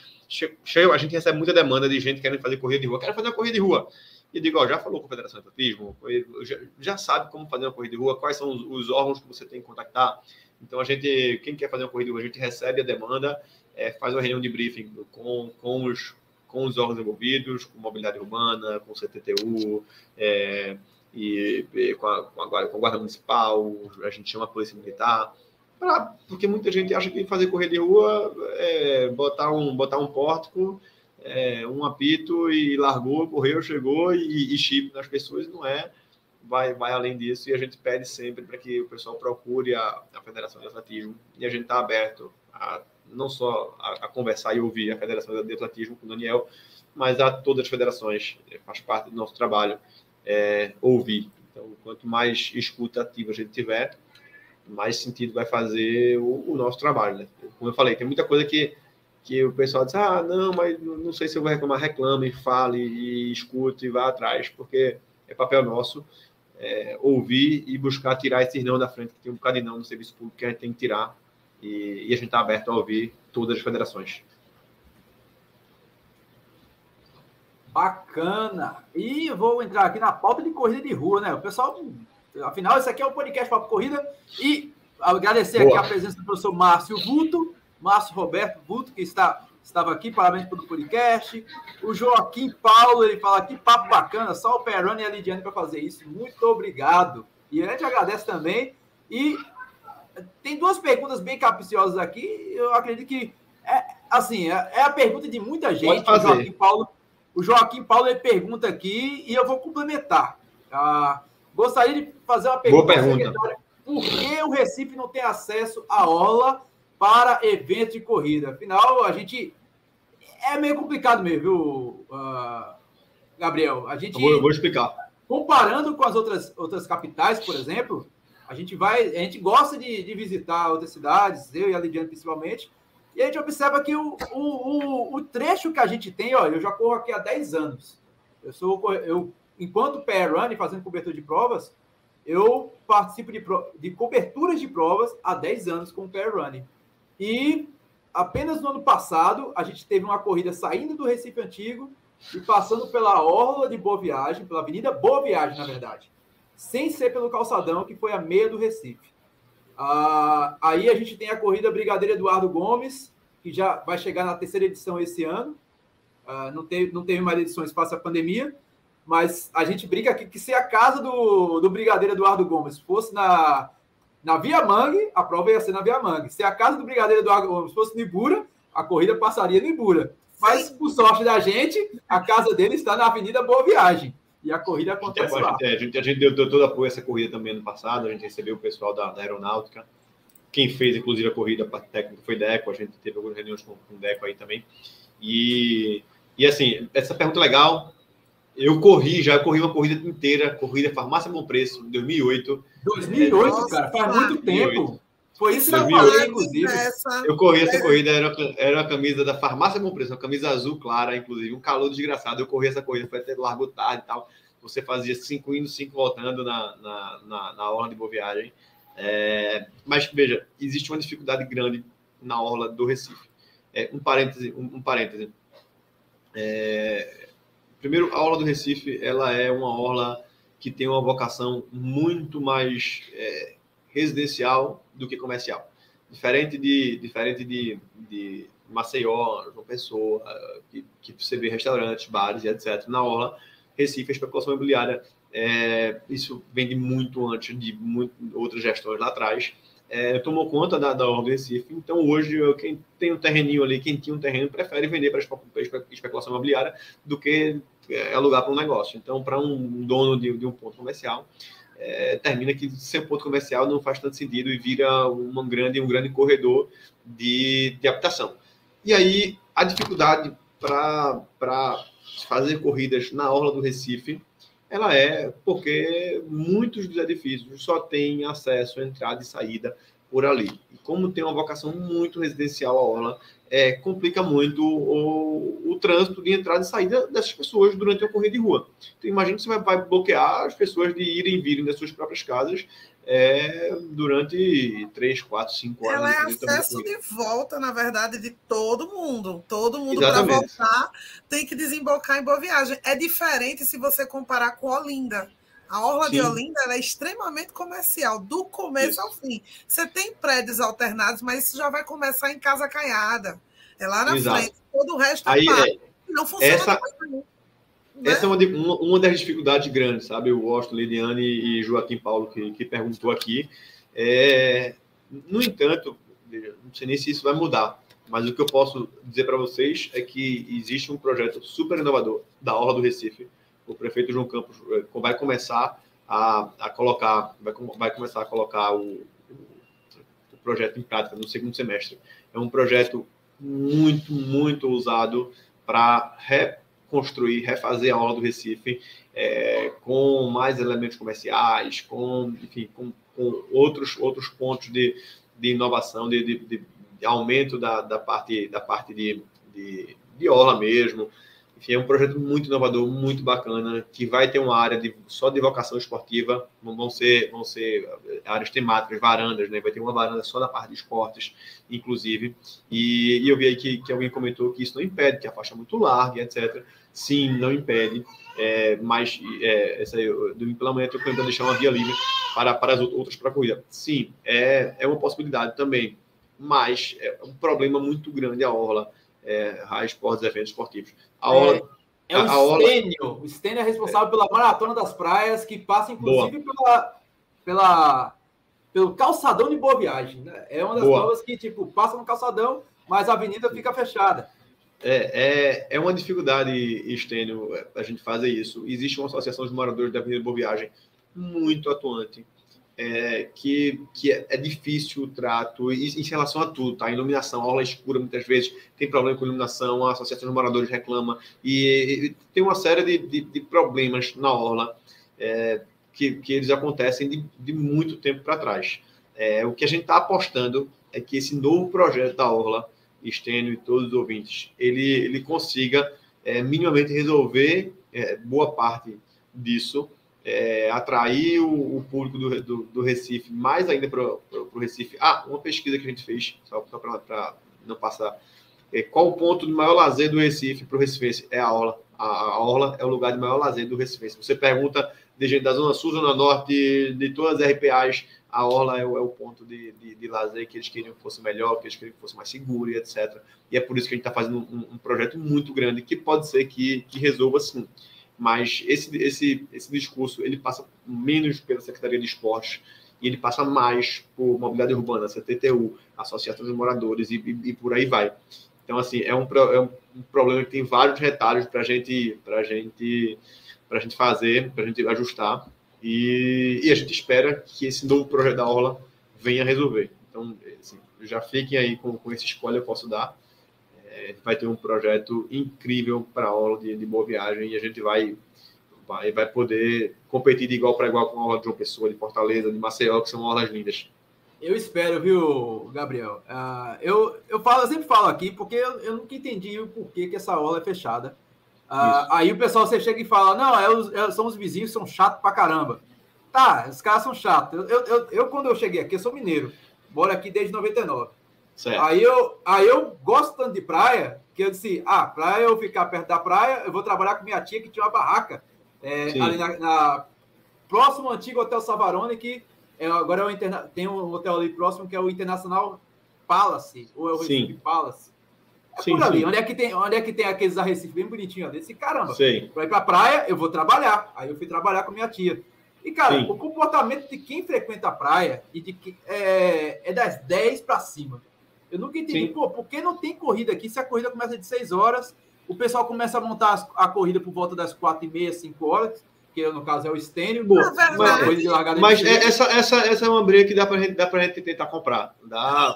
a gente recebe muita demanda de gente querendo fazer corrida de rua. Quero fazer uma corrida de rua. E digo, já falou com a Federação de Atletismo? Já sabe como fazer uma corrida de rua? Quais são os órgãos que você tem que contactar? Então, quem quer fazer uma corrida de rua, a gente recebe a demanda, faz uma reunião de briefing com os órgãos envolvidos, com mobilidade urbana, com o CTTU, com a Guarda Municipal, a gente chama a Polícia Militar, porque muita gente acha que fazer corrida de rua é botar um pórtico, um apito e largou, correu, chegou e chip nas pessoas, não é. Vai além disso, e a gente pede sempre para que o pessoal procure a Federação de Atletismo, e a gente está aberto não só a conversar e ouvir a Federação de Atletismo com o Daniel, mas a todas as federações, faz parte do nosso trabalho, ouvir. Então, quanto mais escuta ativa a gente tiver, mais sentido vai fazer o nosso trabalho, né? Como eu falei, tem muita coisa que o pessoal diz, não, mas não sei se eu vou reclamar, reclame, fale, e escute e vá atrás, porque é papel nosso ouvir e buscar tirar esses não da frente, que tem um bocado de não no serviço público que a gente tem que tirar, e a gente está aberto a ouvir todas as federações. Bacana! E eu vou entrar aqui na pauta de corrida de rua, né? O pessoal, afinal, esse aqui é o podcast Papo Corrida, e agradecer aqui a presença do professor Márcio Roberto Vulto, que estava aqui, parabéns pelo podcast. O Joaquim Paulo, ele fala aqui, papo bacana, só o Perrone e a Lidiane para fazer isso. Muito obrigado. E a gente agradece também. E tem 2 perguntas bem capciosas aqui. Eu acredito que é a pergunta de muita gente. Pode fazer. O Joaquim Paulo ele pergunta aqui e eu vou complementar. Gostaria de fazer uma pergunta. Boa pergunta. Por que o Recife não tem acesso à orla para eventos de corrida? Afinal, a gente... É meio complicado mesmo, viu, Gabriel? Eu vou explicar. Comparando com as outras capitais, por exemplo, a gente gosta de visitar outras cidades, eu e a Lidiane principalmente, e a gente observa que o trecho que a gente tem, eu já corro aqui há 10 anos. Enquanto PR-Run, fazendo cobertura de provas, eu participo de coberturas de provas há 10 anos com o PR-Run. E apenas no ano passado, a gente teve uma corrida saindo do Recife Antigo e passando pela Orla de Boa Viagem, pela Avenida Boa Viagem, na verdade, sem ser pelo calçadão, que foi a meia do Recife. Aí a gente tem a corrida Brigadeiro Eduardo Gomes, que já vai chegar na 3ª edição esse ano. Não teve mais edições, passa a pandemia, mas a gente brinca aqui que se a casa do Brigadeiro Eduardo Gomes fosse na Via Mangue, a prova ia ser na Via Mangue. Se a casa do Brigadeiro Eduardo Gomes fosse no Ibura, a corrida passaria no Ibura. Mas, por sorte da gente, a casa dele está na Avenida Boa Viagem. E a corrida acontece lá. A gente deu todo apoio a essa corrida também ano passado. A gente recebeu o pessoal da Aeronáutica. Quem fez, inclusive, a corrida técnica foi Deco. A gente teve algumas reuniões com o Deco aí também. E assim, essa pergunta é legal. Eu corri uma corrida inteira, corrida Farmácia Bom Preço, em 2008. 2008, cara, faz muito tempo. Foi isso que eu falei, inclusive. Eu corri essa corrida, era a camisa da Farmácia Bom Preço, uma camisa azul clara, inclusive, um calor desgraçado. Eu corri essa corrida, foi até largo tarde e tal. Você fazia 5 indo, 5 voltando na orla de Boa Viagem. Mas, veja, existe uma dificuldade grande na orla do Recife. Um parêntese. Primeiro, a orla do Recife, ela é uma orla que tem uma vocação muito mais residencial do que comercial. Diferente de Maceió, João Pessoa, que você vê restaurantes, bares e etc. Na orla, Recife, a especulação imobiliária, isso vem de muito antes de outras gestões lá atrás. Tomou conta da orla do Recife. Então, hoje, quem tem um terreninho ali, quem tinha um terreno, prefere vender para especulação imobiliária do que alugar para um negócio. Então, para um dono de um ponto comercial, termina que ser ponto comercial não faz tanto sentido e vira um grande corredor de habitação. E aí, a dificuldade para fazer corridas na orla do Recife, ela porque muitos dos edifícios só têm acesso à entrada e saída por ali. E como tem uma vocação muito residencial a orla, complica muito o trânsito de entrada e saída dessas pessoas durante a corrida de rua. Então, imagina que você vai bloquear as pessoas de irem e virem das suas próprias casas durante 3, 4, 5 horas. Ela é acesso de volta, na verdade, de todo mundo. Todo mundo, para Exatamente. voltar, tem que desembocar em Boa Viagem. É diferente se você comparar com Olinda. A orla de Olinda ela é extremamente comercial, do começo ao fim. Você tem prédios alternados, mas isso já vai começar em Casa Caiada. É lá na frente. Todo o resto não funciona. Essa é uma das dificuldades grandes, sabe? Eu gosto, Lidiane e Joaquim Paulo, que perguntou aqui. No entanto, não sei nem se isso vai mudar, mas o que eu posso dizer para vocês é que existe um projeto super inovador da Orla do Recife. O prefeito João Campos vai começar a colocar o projeto em prática no segundo semestre. É um projeto muito, muito usado para reconstruir, refazer a Orla do Recife com mais elementos comerciais, com outros pontos de inovação, de aumento da parte de orla mesmo. Enfim, é um projeto muito inovador, muito bacana, que vai ter uma área só de vocação esportiva, vão ser áreas temáticas, varandas, né? Vai ter uma varanda só da parte de esportes, inclusive. E eu vi aí que alguém comentou que isso não impede, que a faixa é muito larga, etc. Sim, não impede, mas do implemento eu quero deixar uma via livre para as outras para a corrida. Sim, é uma possibilidade também, mas é um problema muito grande a orla. Esportes, eventos esportivos. O Stênio é responsável pela Maratona das Praias, que passa, inclusive, pelo calçadão de Boa Viagem. Né? É uma das provas que, passa no calçadão, mas a avenida fica fechada. É uma dificuldade, Stênio, a gente fazer isso. Existe uma associação de moradores da Avenida Boa Viagem muito atuante, que é difícil o trato em relação a tudo, tá? A iluminação, a orla escura muitas vezes tem problema com iluminação, a associação de moradores reclama e tem uma série de problemas na orla que eles acontecem de muito tempo para trás. O que a gente está apostando é que esse novo projeto da orla, Stênio e todos os ouvintes, ele consiga minimamente resolver boa parte disso, atrair o público do Recife, mais ainda para o Recife. Uma pesquisa que a gente fez, só para não passar. Qual o ponto de maior lazer do Recife para o Recife? É a orla. A orla é o lugar de maior lazer do Recife. Você pergunta de gente da Zona Sul, Zona Norte, de todas as RPAs, a orla é o ponto de lazer que eles queriam que fosse melhor, que eles queriam que fosse mais seguro e etc. E é por isso que a gente está fazendo um projeto muito grande, que pode ser que resolva sim. Mas esse discurso, ele passa menos pela Secretaria de Esportes e ele passa mais por mobilidade urbana, CTTU, Associação de Moradores e por aí vai. Então, assim, é um problema que tem vários retalhos para a gente fazer, para a gente ajustar e a gente espera que esse novo projeto da Orla venha resolver. Então, assim, já fiquem aí com esse spoiler que eu posso dar. Vai ter um projeto incrível para a orla de Boa Viagem e a gente vai poder competir de igual para igual com a orla de João Pessoa, de Fortaleza, de Maceió, que são orlas lindas. Eu espero, viu, Gabriel? Eu sempre falo aqui, porque eu nunca entendi o porquê que essa orla é fechada. Aí o pessoal, você chega e fala, não, são os vizinhos, são chatos pra caramba. Tá, os caras são chatos. Eu quando eu cheguei aqui, eu sou mineiro. Moro aqui desde 99. Certo. Aí eu gosto tanto de praia, que eu disse, pra eu ficar perto da praia, eu vou trabalhar com minha tia, que tinha uma barraca ali próximo ao antigo Hotel Savarone, que agora tem um hotel ali próximo, que é o Internacional Palace, ou é o Recife Palace. Por ali. Onde é que tem aqueles arrecifes bem bonitinhos desse? Caramba, para ir pra praia, eu vou trabalhar. Aí eu fui trabalhar com minha tia. E, cara, o comportamento de quem frequenta a praia é das 10 para cima. Eu nunca entendi, por que não tem corrida aqui? Se a corrida começa de 6 horas, o pessoal começa a montar a corrida por volta das 4h30, 5 horas, que no caso é o estênio. Mas essa é uma briga que dá pra gente tentar comprar.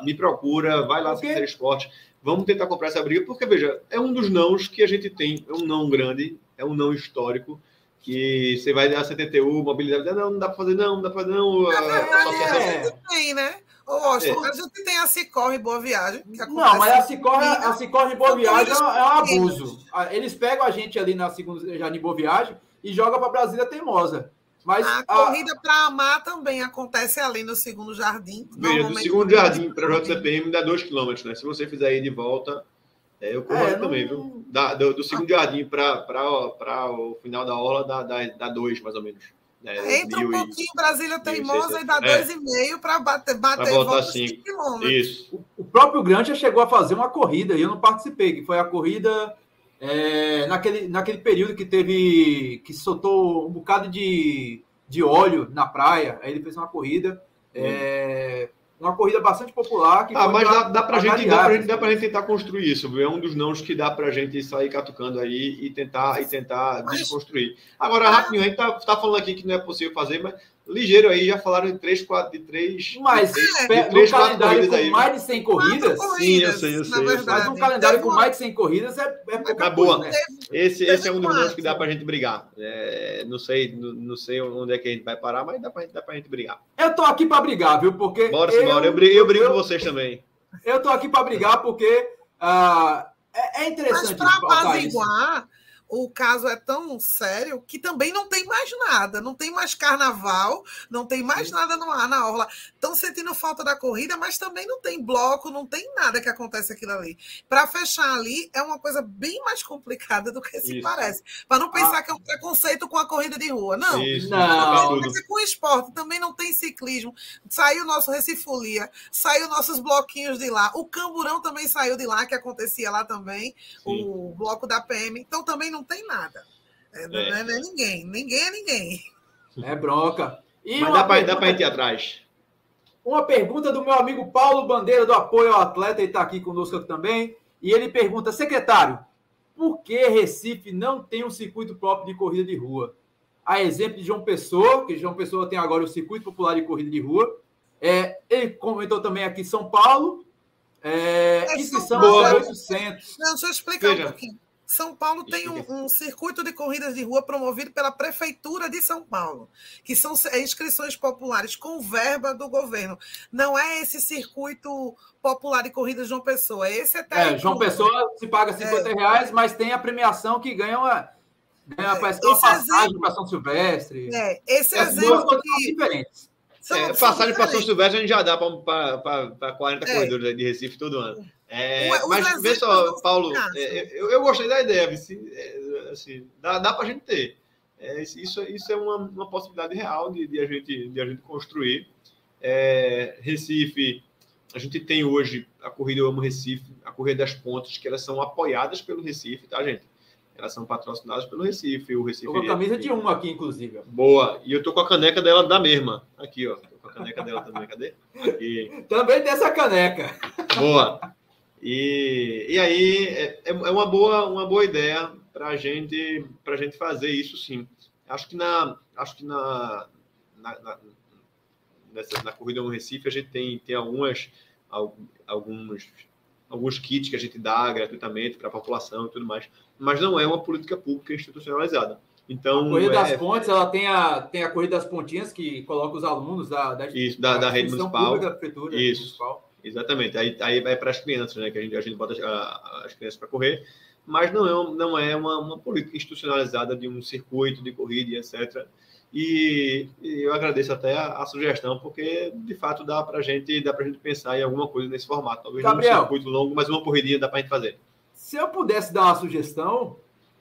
Me procura, vai lá, Secretaria de Esporte. Vamos tentar comprar essa briga, porque, veja, é um dos nãos que a gente tem, é um não grande, é um não histórico, que você vai dar CTTU, mobilidade, não dá para fazer, não dá para fazer, não. A gente tem, né? A gente tem a Cicorre Boa Viagem. Não, mas a Cicorre Boa Viagem é um abuso. Eles pegam a gente ali na segunda Jardim Boa Viagem e jogam para Brasília Teimosa. Mas a corrida para Amar também acontece ali no segundo jardim. Veja, do segundo jardim para a JCPM dá 2 km, né? Se você fizer aí de volta, eu corro também, viu? Do segundo jardim para o final da orla dá 2, mais ou menos. Entra um pouquinho Brasília Teimosa e dá 2,5 para bater volta 5 km. Isso. O próprio Granja chegou a fazer uma corrida e eu não participei, que foi a corrida naquele período que soltou um bocado de óleo na praia. Aí ele fez uma corrida. Uma corrida bastante popular. Mas dá pra gente tentar construir isso, viu? É um dos nãos que dá pra gente sair catucando aí e tentar desconstruir. Agora, rapidinho, a gente tá falando aqui que não é possível fazer, mas ligeiro aí, já falaram de 3. Mas no calendário com mais de 100 corridas? Sim, eu sei. Mas um calendário com mais de 100 corridas é pouca coisa, né? Esse é um dos nãos que dá pra gente brigar. Não sei onde é que a gente vai parar, mas dá pra gente brigar. Eu tô aqui pra brigar, viu? Porque bora. Eu brigo com vocês também. Eu tô aqui pra brigar porque é interessante. Mas pra apaziguar, o caso é tão sério que também não tem mais nada. Não tem mais carnaval, não tem mais nada no ar, na orla. Estão sentindo falta da corrida, mas também não tem bloco, não tem nada que acontece aquilo ali. Para fechar ali é uma coisa bem mais complicada do que se parece. Para não pensar que é um preconceito com a corrida de rua. Não. Não. Com o esporte também não tem ciclismo. Saiu o nosso Recifolia, saiu nossos bloquinhos de lá. O Camburão também saiu de lá, que acontecia lá também. O bloco da PM. Então também não tem nada. Não é ninguém. Ninguém é ninguém. É bronca. Mas dá pra gente ir atrás. Uma pergunta do meu amigo Paulo Bandeira, do Apoio ao Atleta, ele está aqui conosco também. E ele pergunta, secretário, por que Recife não tem um circuito próprio de corrida de rua? A exemplo de João Pessoa, que João Pessoa tem agora o Circuito Popular de Corrida de Rua. Ele comentou também aqui São Paulo, que são 800. Não, deixa eu explicar um pouquinho. São Paulo tem um circuito de corridas de rua promovido pela Prefeitura de São Paulo, que são inscrições populares com verba do governo. Não é esse circuito popular de corridas de João Pessoa. Esse João Pessoa se paga R$50, mas tem a premiação que ganha uma passagem para São Silvestre. Esse exemplo são diferentes. Passagem para São Silvestre a gente já dá para 40 corredores de Recife todo ano. Mas vê só, Paulo, eu gostei da ideia, assim, dá para a gente ter. Isso é uma possibilidade real de a gente construir. Recife, a gente tem hoje a corrida Eu Amo Recife, a corrida das pontes, que elas são apoiadas pelo Recife, tá, gente? Elas são patrocinadas pelo Recife. Estou com a camisa de uma aqui, inclusive. Boa. E eu tô com a caneca dela da mesma. Aqui, ó. Tô com a caneca dela também. Cadê? Aqui. Também tem essa caneca. Boa. E aí é uma boa ideia para a gente fazer isso, sim. Acho que na corrida no Recife a gente tem alguns kits que a gente dá gratuitamente para a população e tudo mais, mas não é uma política pública institucionalizada. Então, a Corrida das Pontes, ela tem a Corrida das Pontinhas, que coloca os alunos da rede municipal. Pública, da prefeitura. Isso, municipal. Exatamente. Aí vai para as crianças, né? Que a gente bota as crianças para correr, mas não é uma política institucionalizada de um circuito de corrida e etc. E eu agradeço até a sugestão, porque de fato dá para a gente pensar em alguma coisa nesse formato. Talvez Gabriel, não um circuito longo, mas uma corridinha dá para a gente fazer. Se eu pudesse dar uma sugestão,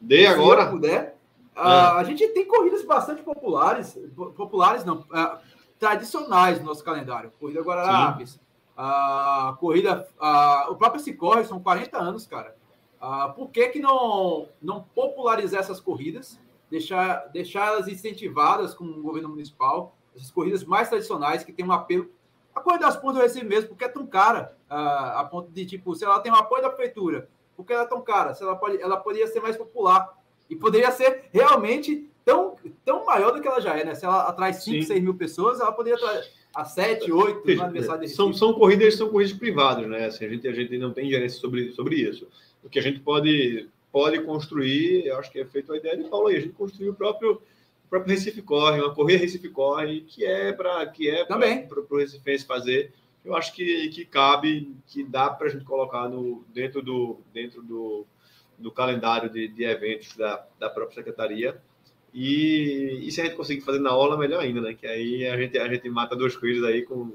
se eu puder, a gente tem corridas bastante populares não, tradicionais no nosso calendário. Corrida Guararapes, o próprio Cicorre, são 40 anos, cara. Por que não popularizar essas corridas, deixá-las incentivadas com o governo municipal, essas corridas mais tradicionais que tem um apelo. A Corrida das Pontes do Recife mesmo, porque é tão cara, a ponto de, tipo, se ela tem um apoio da prefeitura, porque ela é tão cara, se ela poderia ser mais popular e poderia ser realmente tão maior do que ela já é, né? Se ela atrai 5, 6 mil pessoas, ela poderia atrair a 7, 8 no aniversário de Recife. São corridas privadas, né? Assim, a gente não tem gerência sobre isso. O que a gente pode construir, eu acho que é feito a ideia de Paulo aí, a gente construir o próprio Recife Corre, uma corrida Recife Corre, que é para o recifense fazer. Eu acho que cabe, que dá para a gente colocar dentro do calendário de eventos da própria secretaria. E se a gente conseguir fazer na orla, melhor ainda, né? Que aí a gente mata 2 coelhos aí com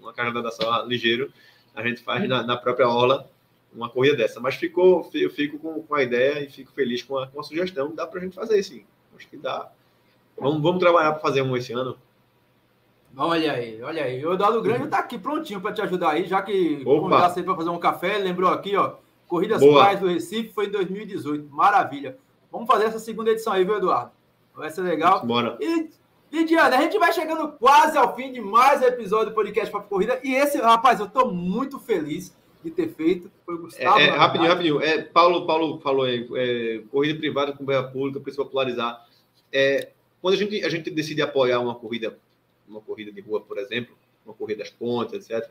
uma carga de natação ligeiro. A gente faz na própria orla uma corrida dessa. Mas eu fico com a ideia e fico feliz com a sugestão. Dá para a gente fazer, sim. Acho que dá. Vamos trabalhar para fazer um esse ano. Olha aí. O Eduardo Grande está aqui prontinho para te ajudar aí, já que convidasse ele para fazer um café. Ele lembrou aqui, ó, Corridas Praias do Recife foi em 2018. Maravilha. Vamos fazer essa segunda edição aí, viu, Eduardo? Vai ser legal. Bora. E, Lidiane, a gente vai chegando quase ao fim de mais um episódio do podcast Papo Corrida. E esse, rapaz, eu estou muito feliz de ter feito. Foi o Gustavo. Rapidinho. Paulo falou aí, corrida privada com verba pública, precisa popularizar. Quando a gente decide apoiar uma corrida de rua, por exemplo, uma corrida das pontes, etc.,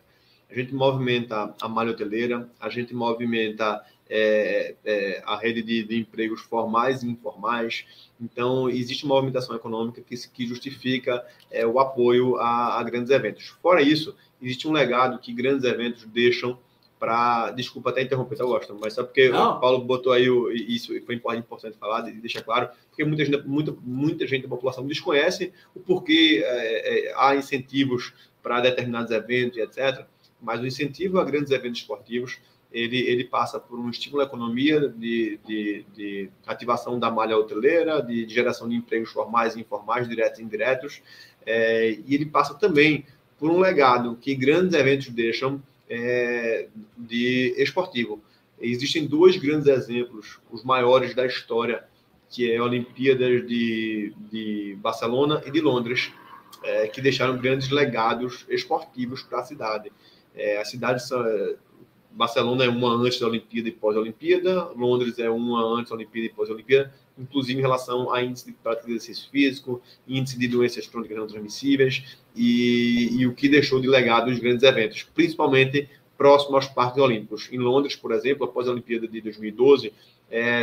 a gente movimenta a malha hoteleira, a gente movimenta a rede de empregos formais e informais. Então, existe uma movimentação econômica que justifica o apoio a grandes eventos. Fora isso, existe um legado que grandes eventos deixam para... Desculpa até interromper, eu gosto, mas só porque o Paulo botou aí isso, e foi importante falar, e deixar claro, porque muita gente da população desconhece o porquê há incentivos para determinados eventos, etc., mas o incentivo a grandes eventos esportivos, ele passa por um estímulo à economia de ativação da malha hoteleira, de geração de empregos formais e informais, diretos e indiretos, e ele passa também por um legado que grandes eventos deixam de esportivo. Existem 2 grandes exemplos, os maiores da história, que é a Olimpíadas de Barcelona e de Londres, que deixaram grandes legados esportivos para a cidade. A cidade... Barcelona é uma antes da Olimpíada e pós-Olimpíada, Londres é uma antes da Olimpíada e pós-Olimpíada, inclusive em relação a índice de prática de exercício físico, índice de doenças crônicas não transmissíveis e o que deixou de legado os grandes eventos, principalmente próximo aos Parques Olímpicos. Em Londres, por exemplo, após a Olimpíada de 2012,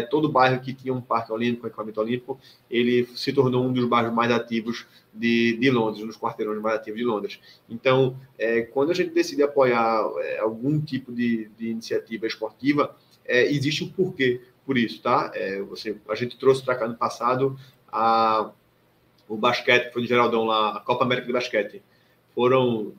todo bairro que tinha um parque olímpico, um equipamento olímpico, ele se tornou um dos bairros mais ativos de Londres, um dos quarteirões mais ativos de Londres. Então, quando a gente decide apoiar algum tipo de iniciativa esportiva, existe um porquê por isso, tá? A gente trouxe para cá no passado o basquete, que foi de Geraldão lá, a Copa América de Basquete. Foram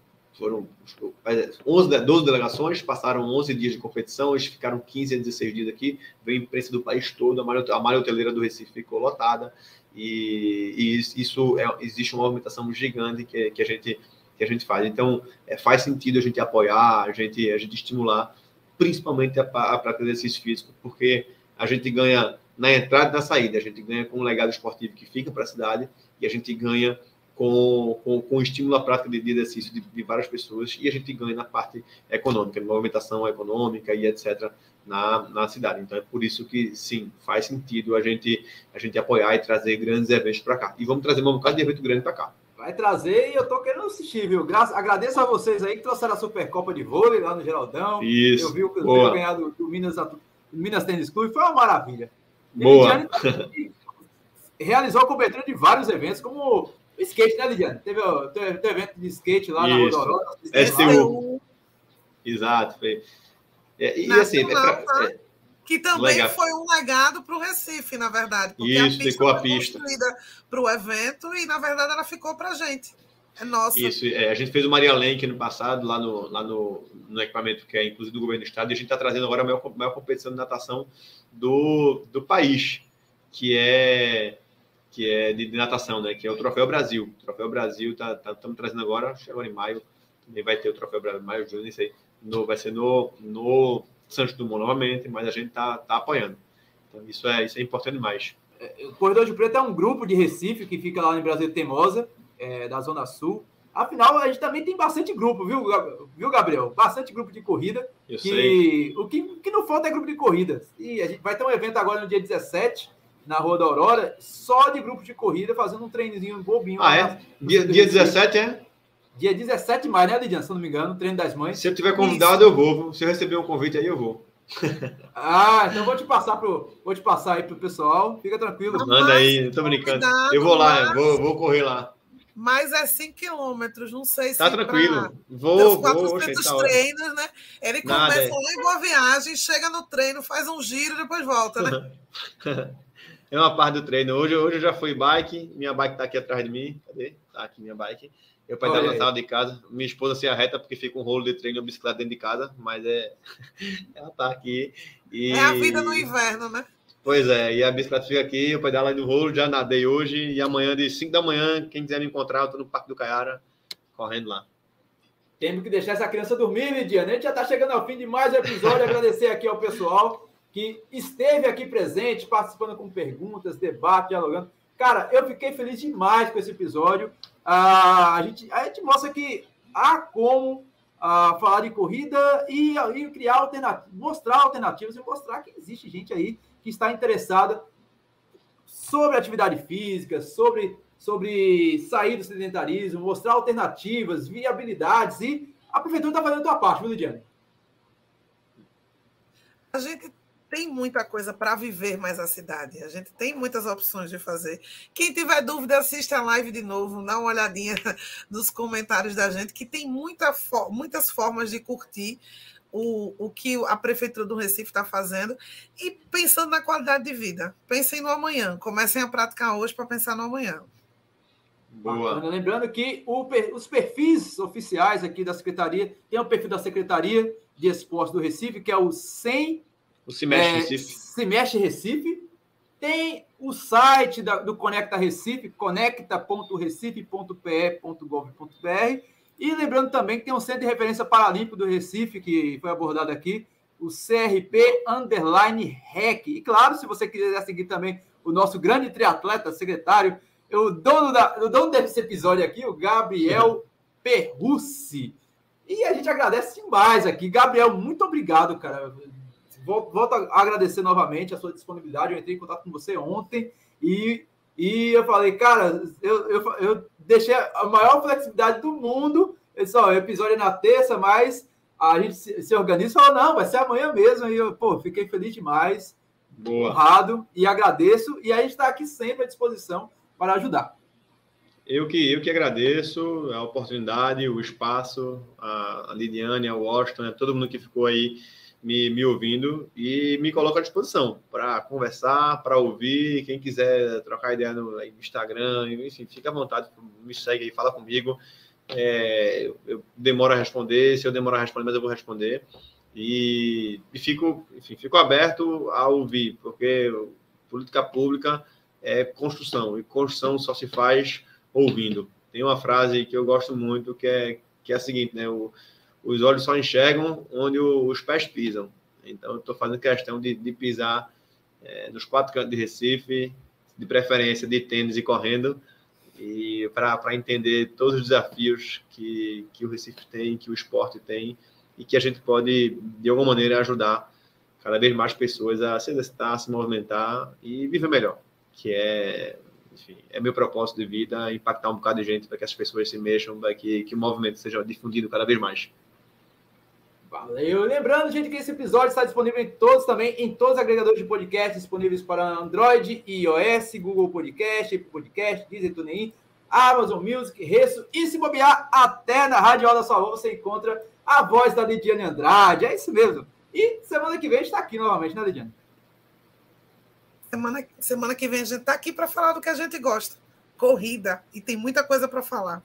12 delegações, passaram 11 dias de competição, eles ficaram 15 a 16 dias aqui, veio a imprensa do país todo, a malha hoteleira do Recife ficou lotada, e isso existe uma movimentação gigante que a gente faz. Então, faz sentido a gente apoiar, a gente estimular, principalmente a prática de exercício físico, porque a gente ganha na entrada e na saída, a gente ganha com um legado esportivo que fica para a cidade, e a gente ganha com o estímulo à prática de exercício de várias pessoas, e a gente ganha na parte econômica, de movimentação econômica e etc. na cidade. Então, é por isso que, sim, faz sentido a gente apoiar e trazer grandes eventos para cá. E vamos trazer um bocado de evento grande para cá. Vai trazer e eu tô querendo assistir, viu? Agradeço a vocês aí que trouxeram a Supercopa de Vôlei lá no Geraldão. Isso. Eu vi o Cruzeiro ganhar do Minas Tênis Clube, foi uma maravilha. Boa. realizou a cobertura de vários eventos, como o skate, né, Lidiane? Teve evento de skate lá na Rodoró. STU. Exato. E assim, que também foi um legado para o Recife, na verdade. Porque isso, ficou a pista construída para o evento e, na verdade, ela ficou para a gente. É nossa. Isso, a gente fez o Maria Lenk no passado, lá no equipamento que é inclusive do governo do estado, e a gente está trazendo agora a maior competição de natação do país, que é de natação, né? Que é o Troféu Brasil. O Troféu Brasil estamos trazendo agora, chegou em maio, também vai ter o Troféu Brasil, maio, junho, não sei. Vai ser no Santos Dumont novamente, mas a gente está apoiando. Então, isso é importante demais. O Corredor de Preto é um grupo de Recife que fica lá em Brasil Teimosa, da Zona Sul. Afinal, a gente também tem bastante grupo, viu, Gabriel? Bastante grupo de corrida. Eu sei. O que não falta é grupo de corrida. E a gente vai ter um evento agora no dia 17, na Rua da Aurora, só de grupo de corrida, fazendo um treinozinho bobinho. Dia 17, é? Dia 17 de maio, né, Lidiane? Se eu não me engano, treino das mães. Se eu tiver convidado, eu vou. Se eu receber um convite aí, eu vou. Então vou te passar aí pro pessoal. Fica tranquilo. Manda aí, não tô brincando. Eu vou lá, vou correr lá. Mas é 5 quilômetros, não sei se... Tá tranquilo. Vou. 400 treinos, né? Ele começa lá em Boa Viagem, chega no treino, faz um giro e depois volta, né? É uma parte do treino. Hoje eu já fui bike, minha bike tá aqui atrás de mim. Cadê? Tá aqui minha bike. Eu pedalo na sala de casa. Minha esposa se arreta porque fica um rolo de treino e bicicleta dentro de casa, mas ela tá aqui. É a vida no inverno, né? Pois é, e a bicicleta fica aqui, eu pedalo aí no rolo, já nadei hoje, e amanhã, de 5 da manhã, quem quiser me encontrar, eu tô no Parque do Caiara, correndo lá. Temos que deixar essa criança dormir, Lidiane. A gente já tá chegando ao fim de mais um episódio. Agradecer aqui ao pessoal que esteve aqui presente, participando com perguntas, debate, dialogando. Cara, eu fiquei feliz demais com esse episódio. A gente mostra que há como falar de corrida e criar alternativas, mostrar alternativas e mostrar que existe gente aí que está interessada sobre atividade física, sobre sair do sedentarismo, mostrar alternativas, viabilidades, e a prefeitura está fazendo a sua parte, viu, Lidiane? A gente tem muita coisa para viver mais a cidade. A gente tem muitas opções de fazer. Quem tiver dúvida, assista a live de novo, dá uma olhadinha nos comentários da gente, que tem muitas formas de curtir o que a Prefeitura do Recife está fazendo e pensando na qualidade de vida. Pensem no amanhã. Comecem a praticar hoje para pensar no amanhã. Boa. Lembrando que os perfis oficiais aqui da Secretaria, tem o perfil da Secretaria de Esportes do Recife, que é o Semestre Recife. Tem o site do Conecta Recife, conecta.recife.pe.gov.br. E lembrando também que tem um Centro de Referência Paralímpico do Recife, que foi abordado aqui, o CRP_REC. E claro, se você quiser seguir também o nosso grande triatleta, secretário, o dono desse episódio aqui, o Gabriel Perrucci. E a gente agradece demais aqui. Gabriel, muito obrigado, cara. Volto a agradecer novamente a sua disponibilidade. Eu entrei em contato com você ontem e eu falei, cara, eu deixei a maior flexibilidade do mundo. Eu disse, o episódio é na terça, mas a gente se organiza e falou, não, vai ser amanhã mesmo. E eu, fiquei feliz demais, honrado, e agradeço. E a gente está aqui sempre à disposição para ajudar. Eu que agradeço a oportunidade, o espaço, a Lidiane, a Washington, todo mundo que ficou aí me ouvindo, e me coloco à disposição para conversar, para ouvir. Quem quiser trocar ideia no Instagram, enfim, fica à vontade, me segue aí, fala comigo. Eu demoro a responder, se eu demorar a responder, mas eu vou responder. E fico aberto a ouvir, porque política pública é construção, e construção só se faz ouvindo. Tem uma frase que eu gosto muito, que é a seguinte, né? Os olhos só enxergam onde os pés pisam. Então, eu estou fazendo questão de pisar nos 4 cantos de Recife, de preferência de tênis e correndo, e para entender todos os desafios que o Recife tem, que o esporte tem, e que a gente pode, de alguma maneira, ajudar cada vez mais pessoas a se exercitar, a se movimentar e viver melhor, que é meu propósito de vida, impactar um bocado de gente para que as pessoas se mexam, para que o movimento seja difundido cada vez mais. Valeu. Lembrando, gente, que esse episódio está disponível em todos os agregadores de podcast disponíveis para Android e iOS, Google Podcast, Apple Podcast, Deezer, TuneIn, Amazon Music, Resso, e se bobear, até na Rádio Hora da Sua Voz você encontra a voz da Lidiane Andrade. É isso mesmo. E semana que vem a gente está aqui novamente, né, Lidiane? Semana que vem a gente está aqui para falar do que a gente gosta. Corrida. E tem muita coisa para falar.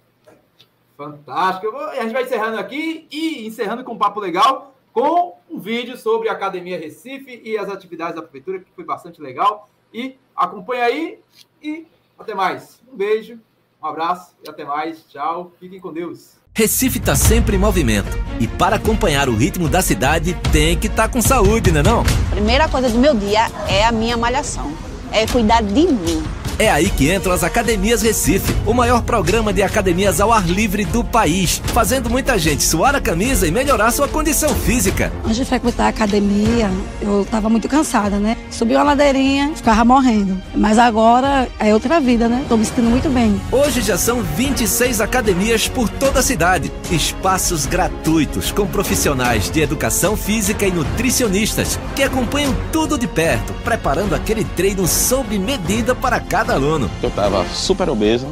Fantástico. A gente vai encerrando aqui e encerrando com um papo legal, com um vídeo sobre a Academia Recife e as atividades da Prefeitura, que foi bastante legal. E acompanha aí e até mais. Um beijo, um abraço e até mais. Tchau. Fiquem com Deus. Recife está sempre em movimento. E para acompanhar o ritmo da cidade, tem que estar com saúde, né não? Primeira coisa do meu dia é a minha malhação. É cuidar de mim. É aí que entram as Academias Recife, o maior programa de academias ao ar livre do país, fazendo muita gente suar a camisa e melhorar sua condição física. Antes de frequentar a academia, eu estava muito cansada, né? Subi uma ladeirinha, ficava morrendo. Mas agora é outra vida, né? Estou me sentindo muito bem. Hoje já são 26 academias por toda a cidade. Espaços gratuitos com profissionais de educação física e nutricionistas que acompanham tudo de perto, preparando aquele treino sob medida para cada aluno. Eu estava super obeso,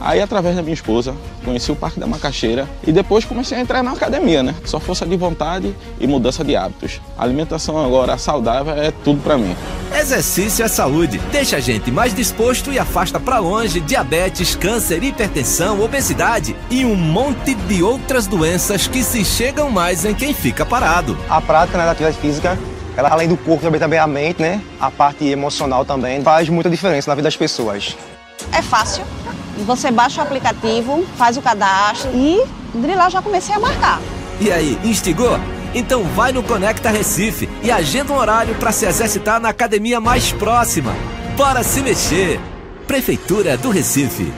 aí através da minha esposa conheci o Parque da Macaxeira e depois comecei a entrar na academia, né? Só força de vontade e mudança de hábitos. A alimentação agora saudável é tudo para mim. Exercício é saúde, deixa a gente mais disposto e afasta para longe diabetes, câncer, hipertensão, obesidade e um monte de outras doenças que se chegam mais em quem fica parado. A prática, né, da atividade física, ela, além do corpo, também a mente, né? A parte emocional também faz muita diferença na vida das pessoas. É fácil. Você baixa o aplicativo, faz o cadastro e de lá já comecei a marcar. E aí, instigou? Então vai no Conecta Recife e agenda um horário para se exercitar na academia mais próxima. Bora se mexer! Prefeitura do Recife.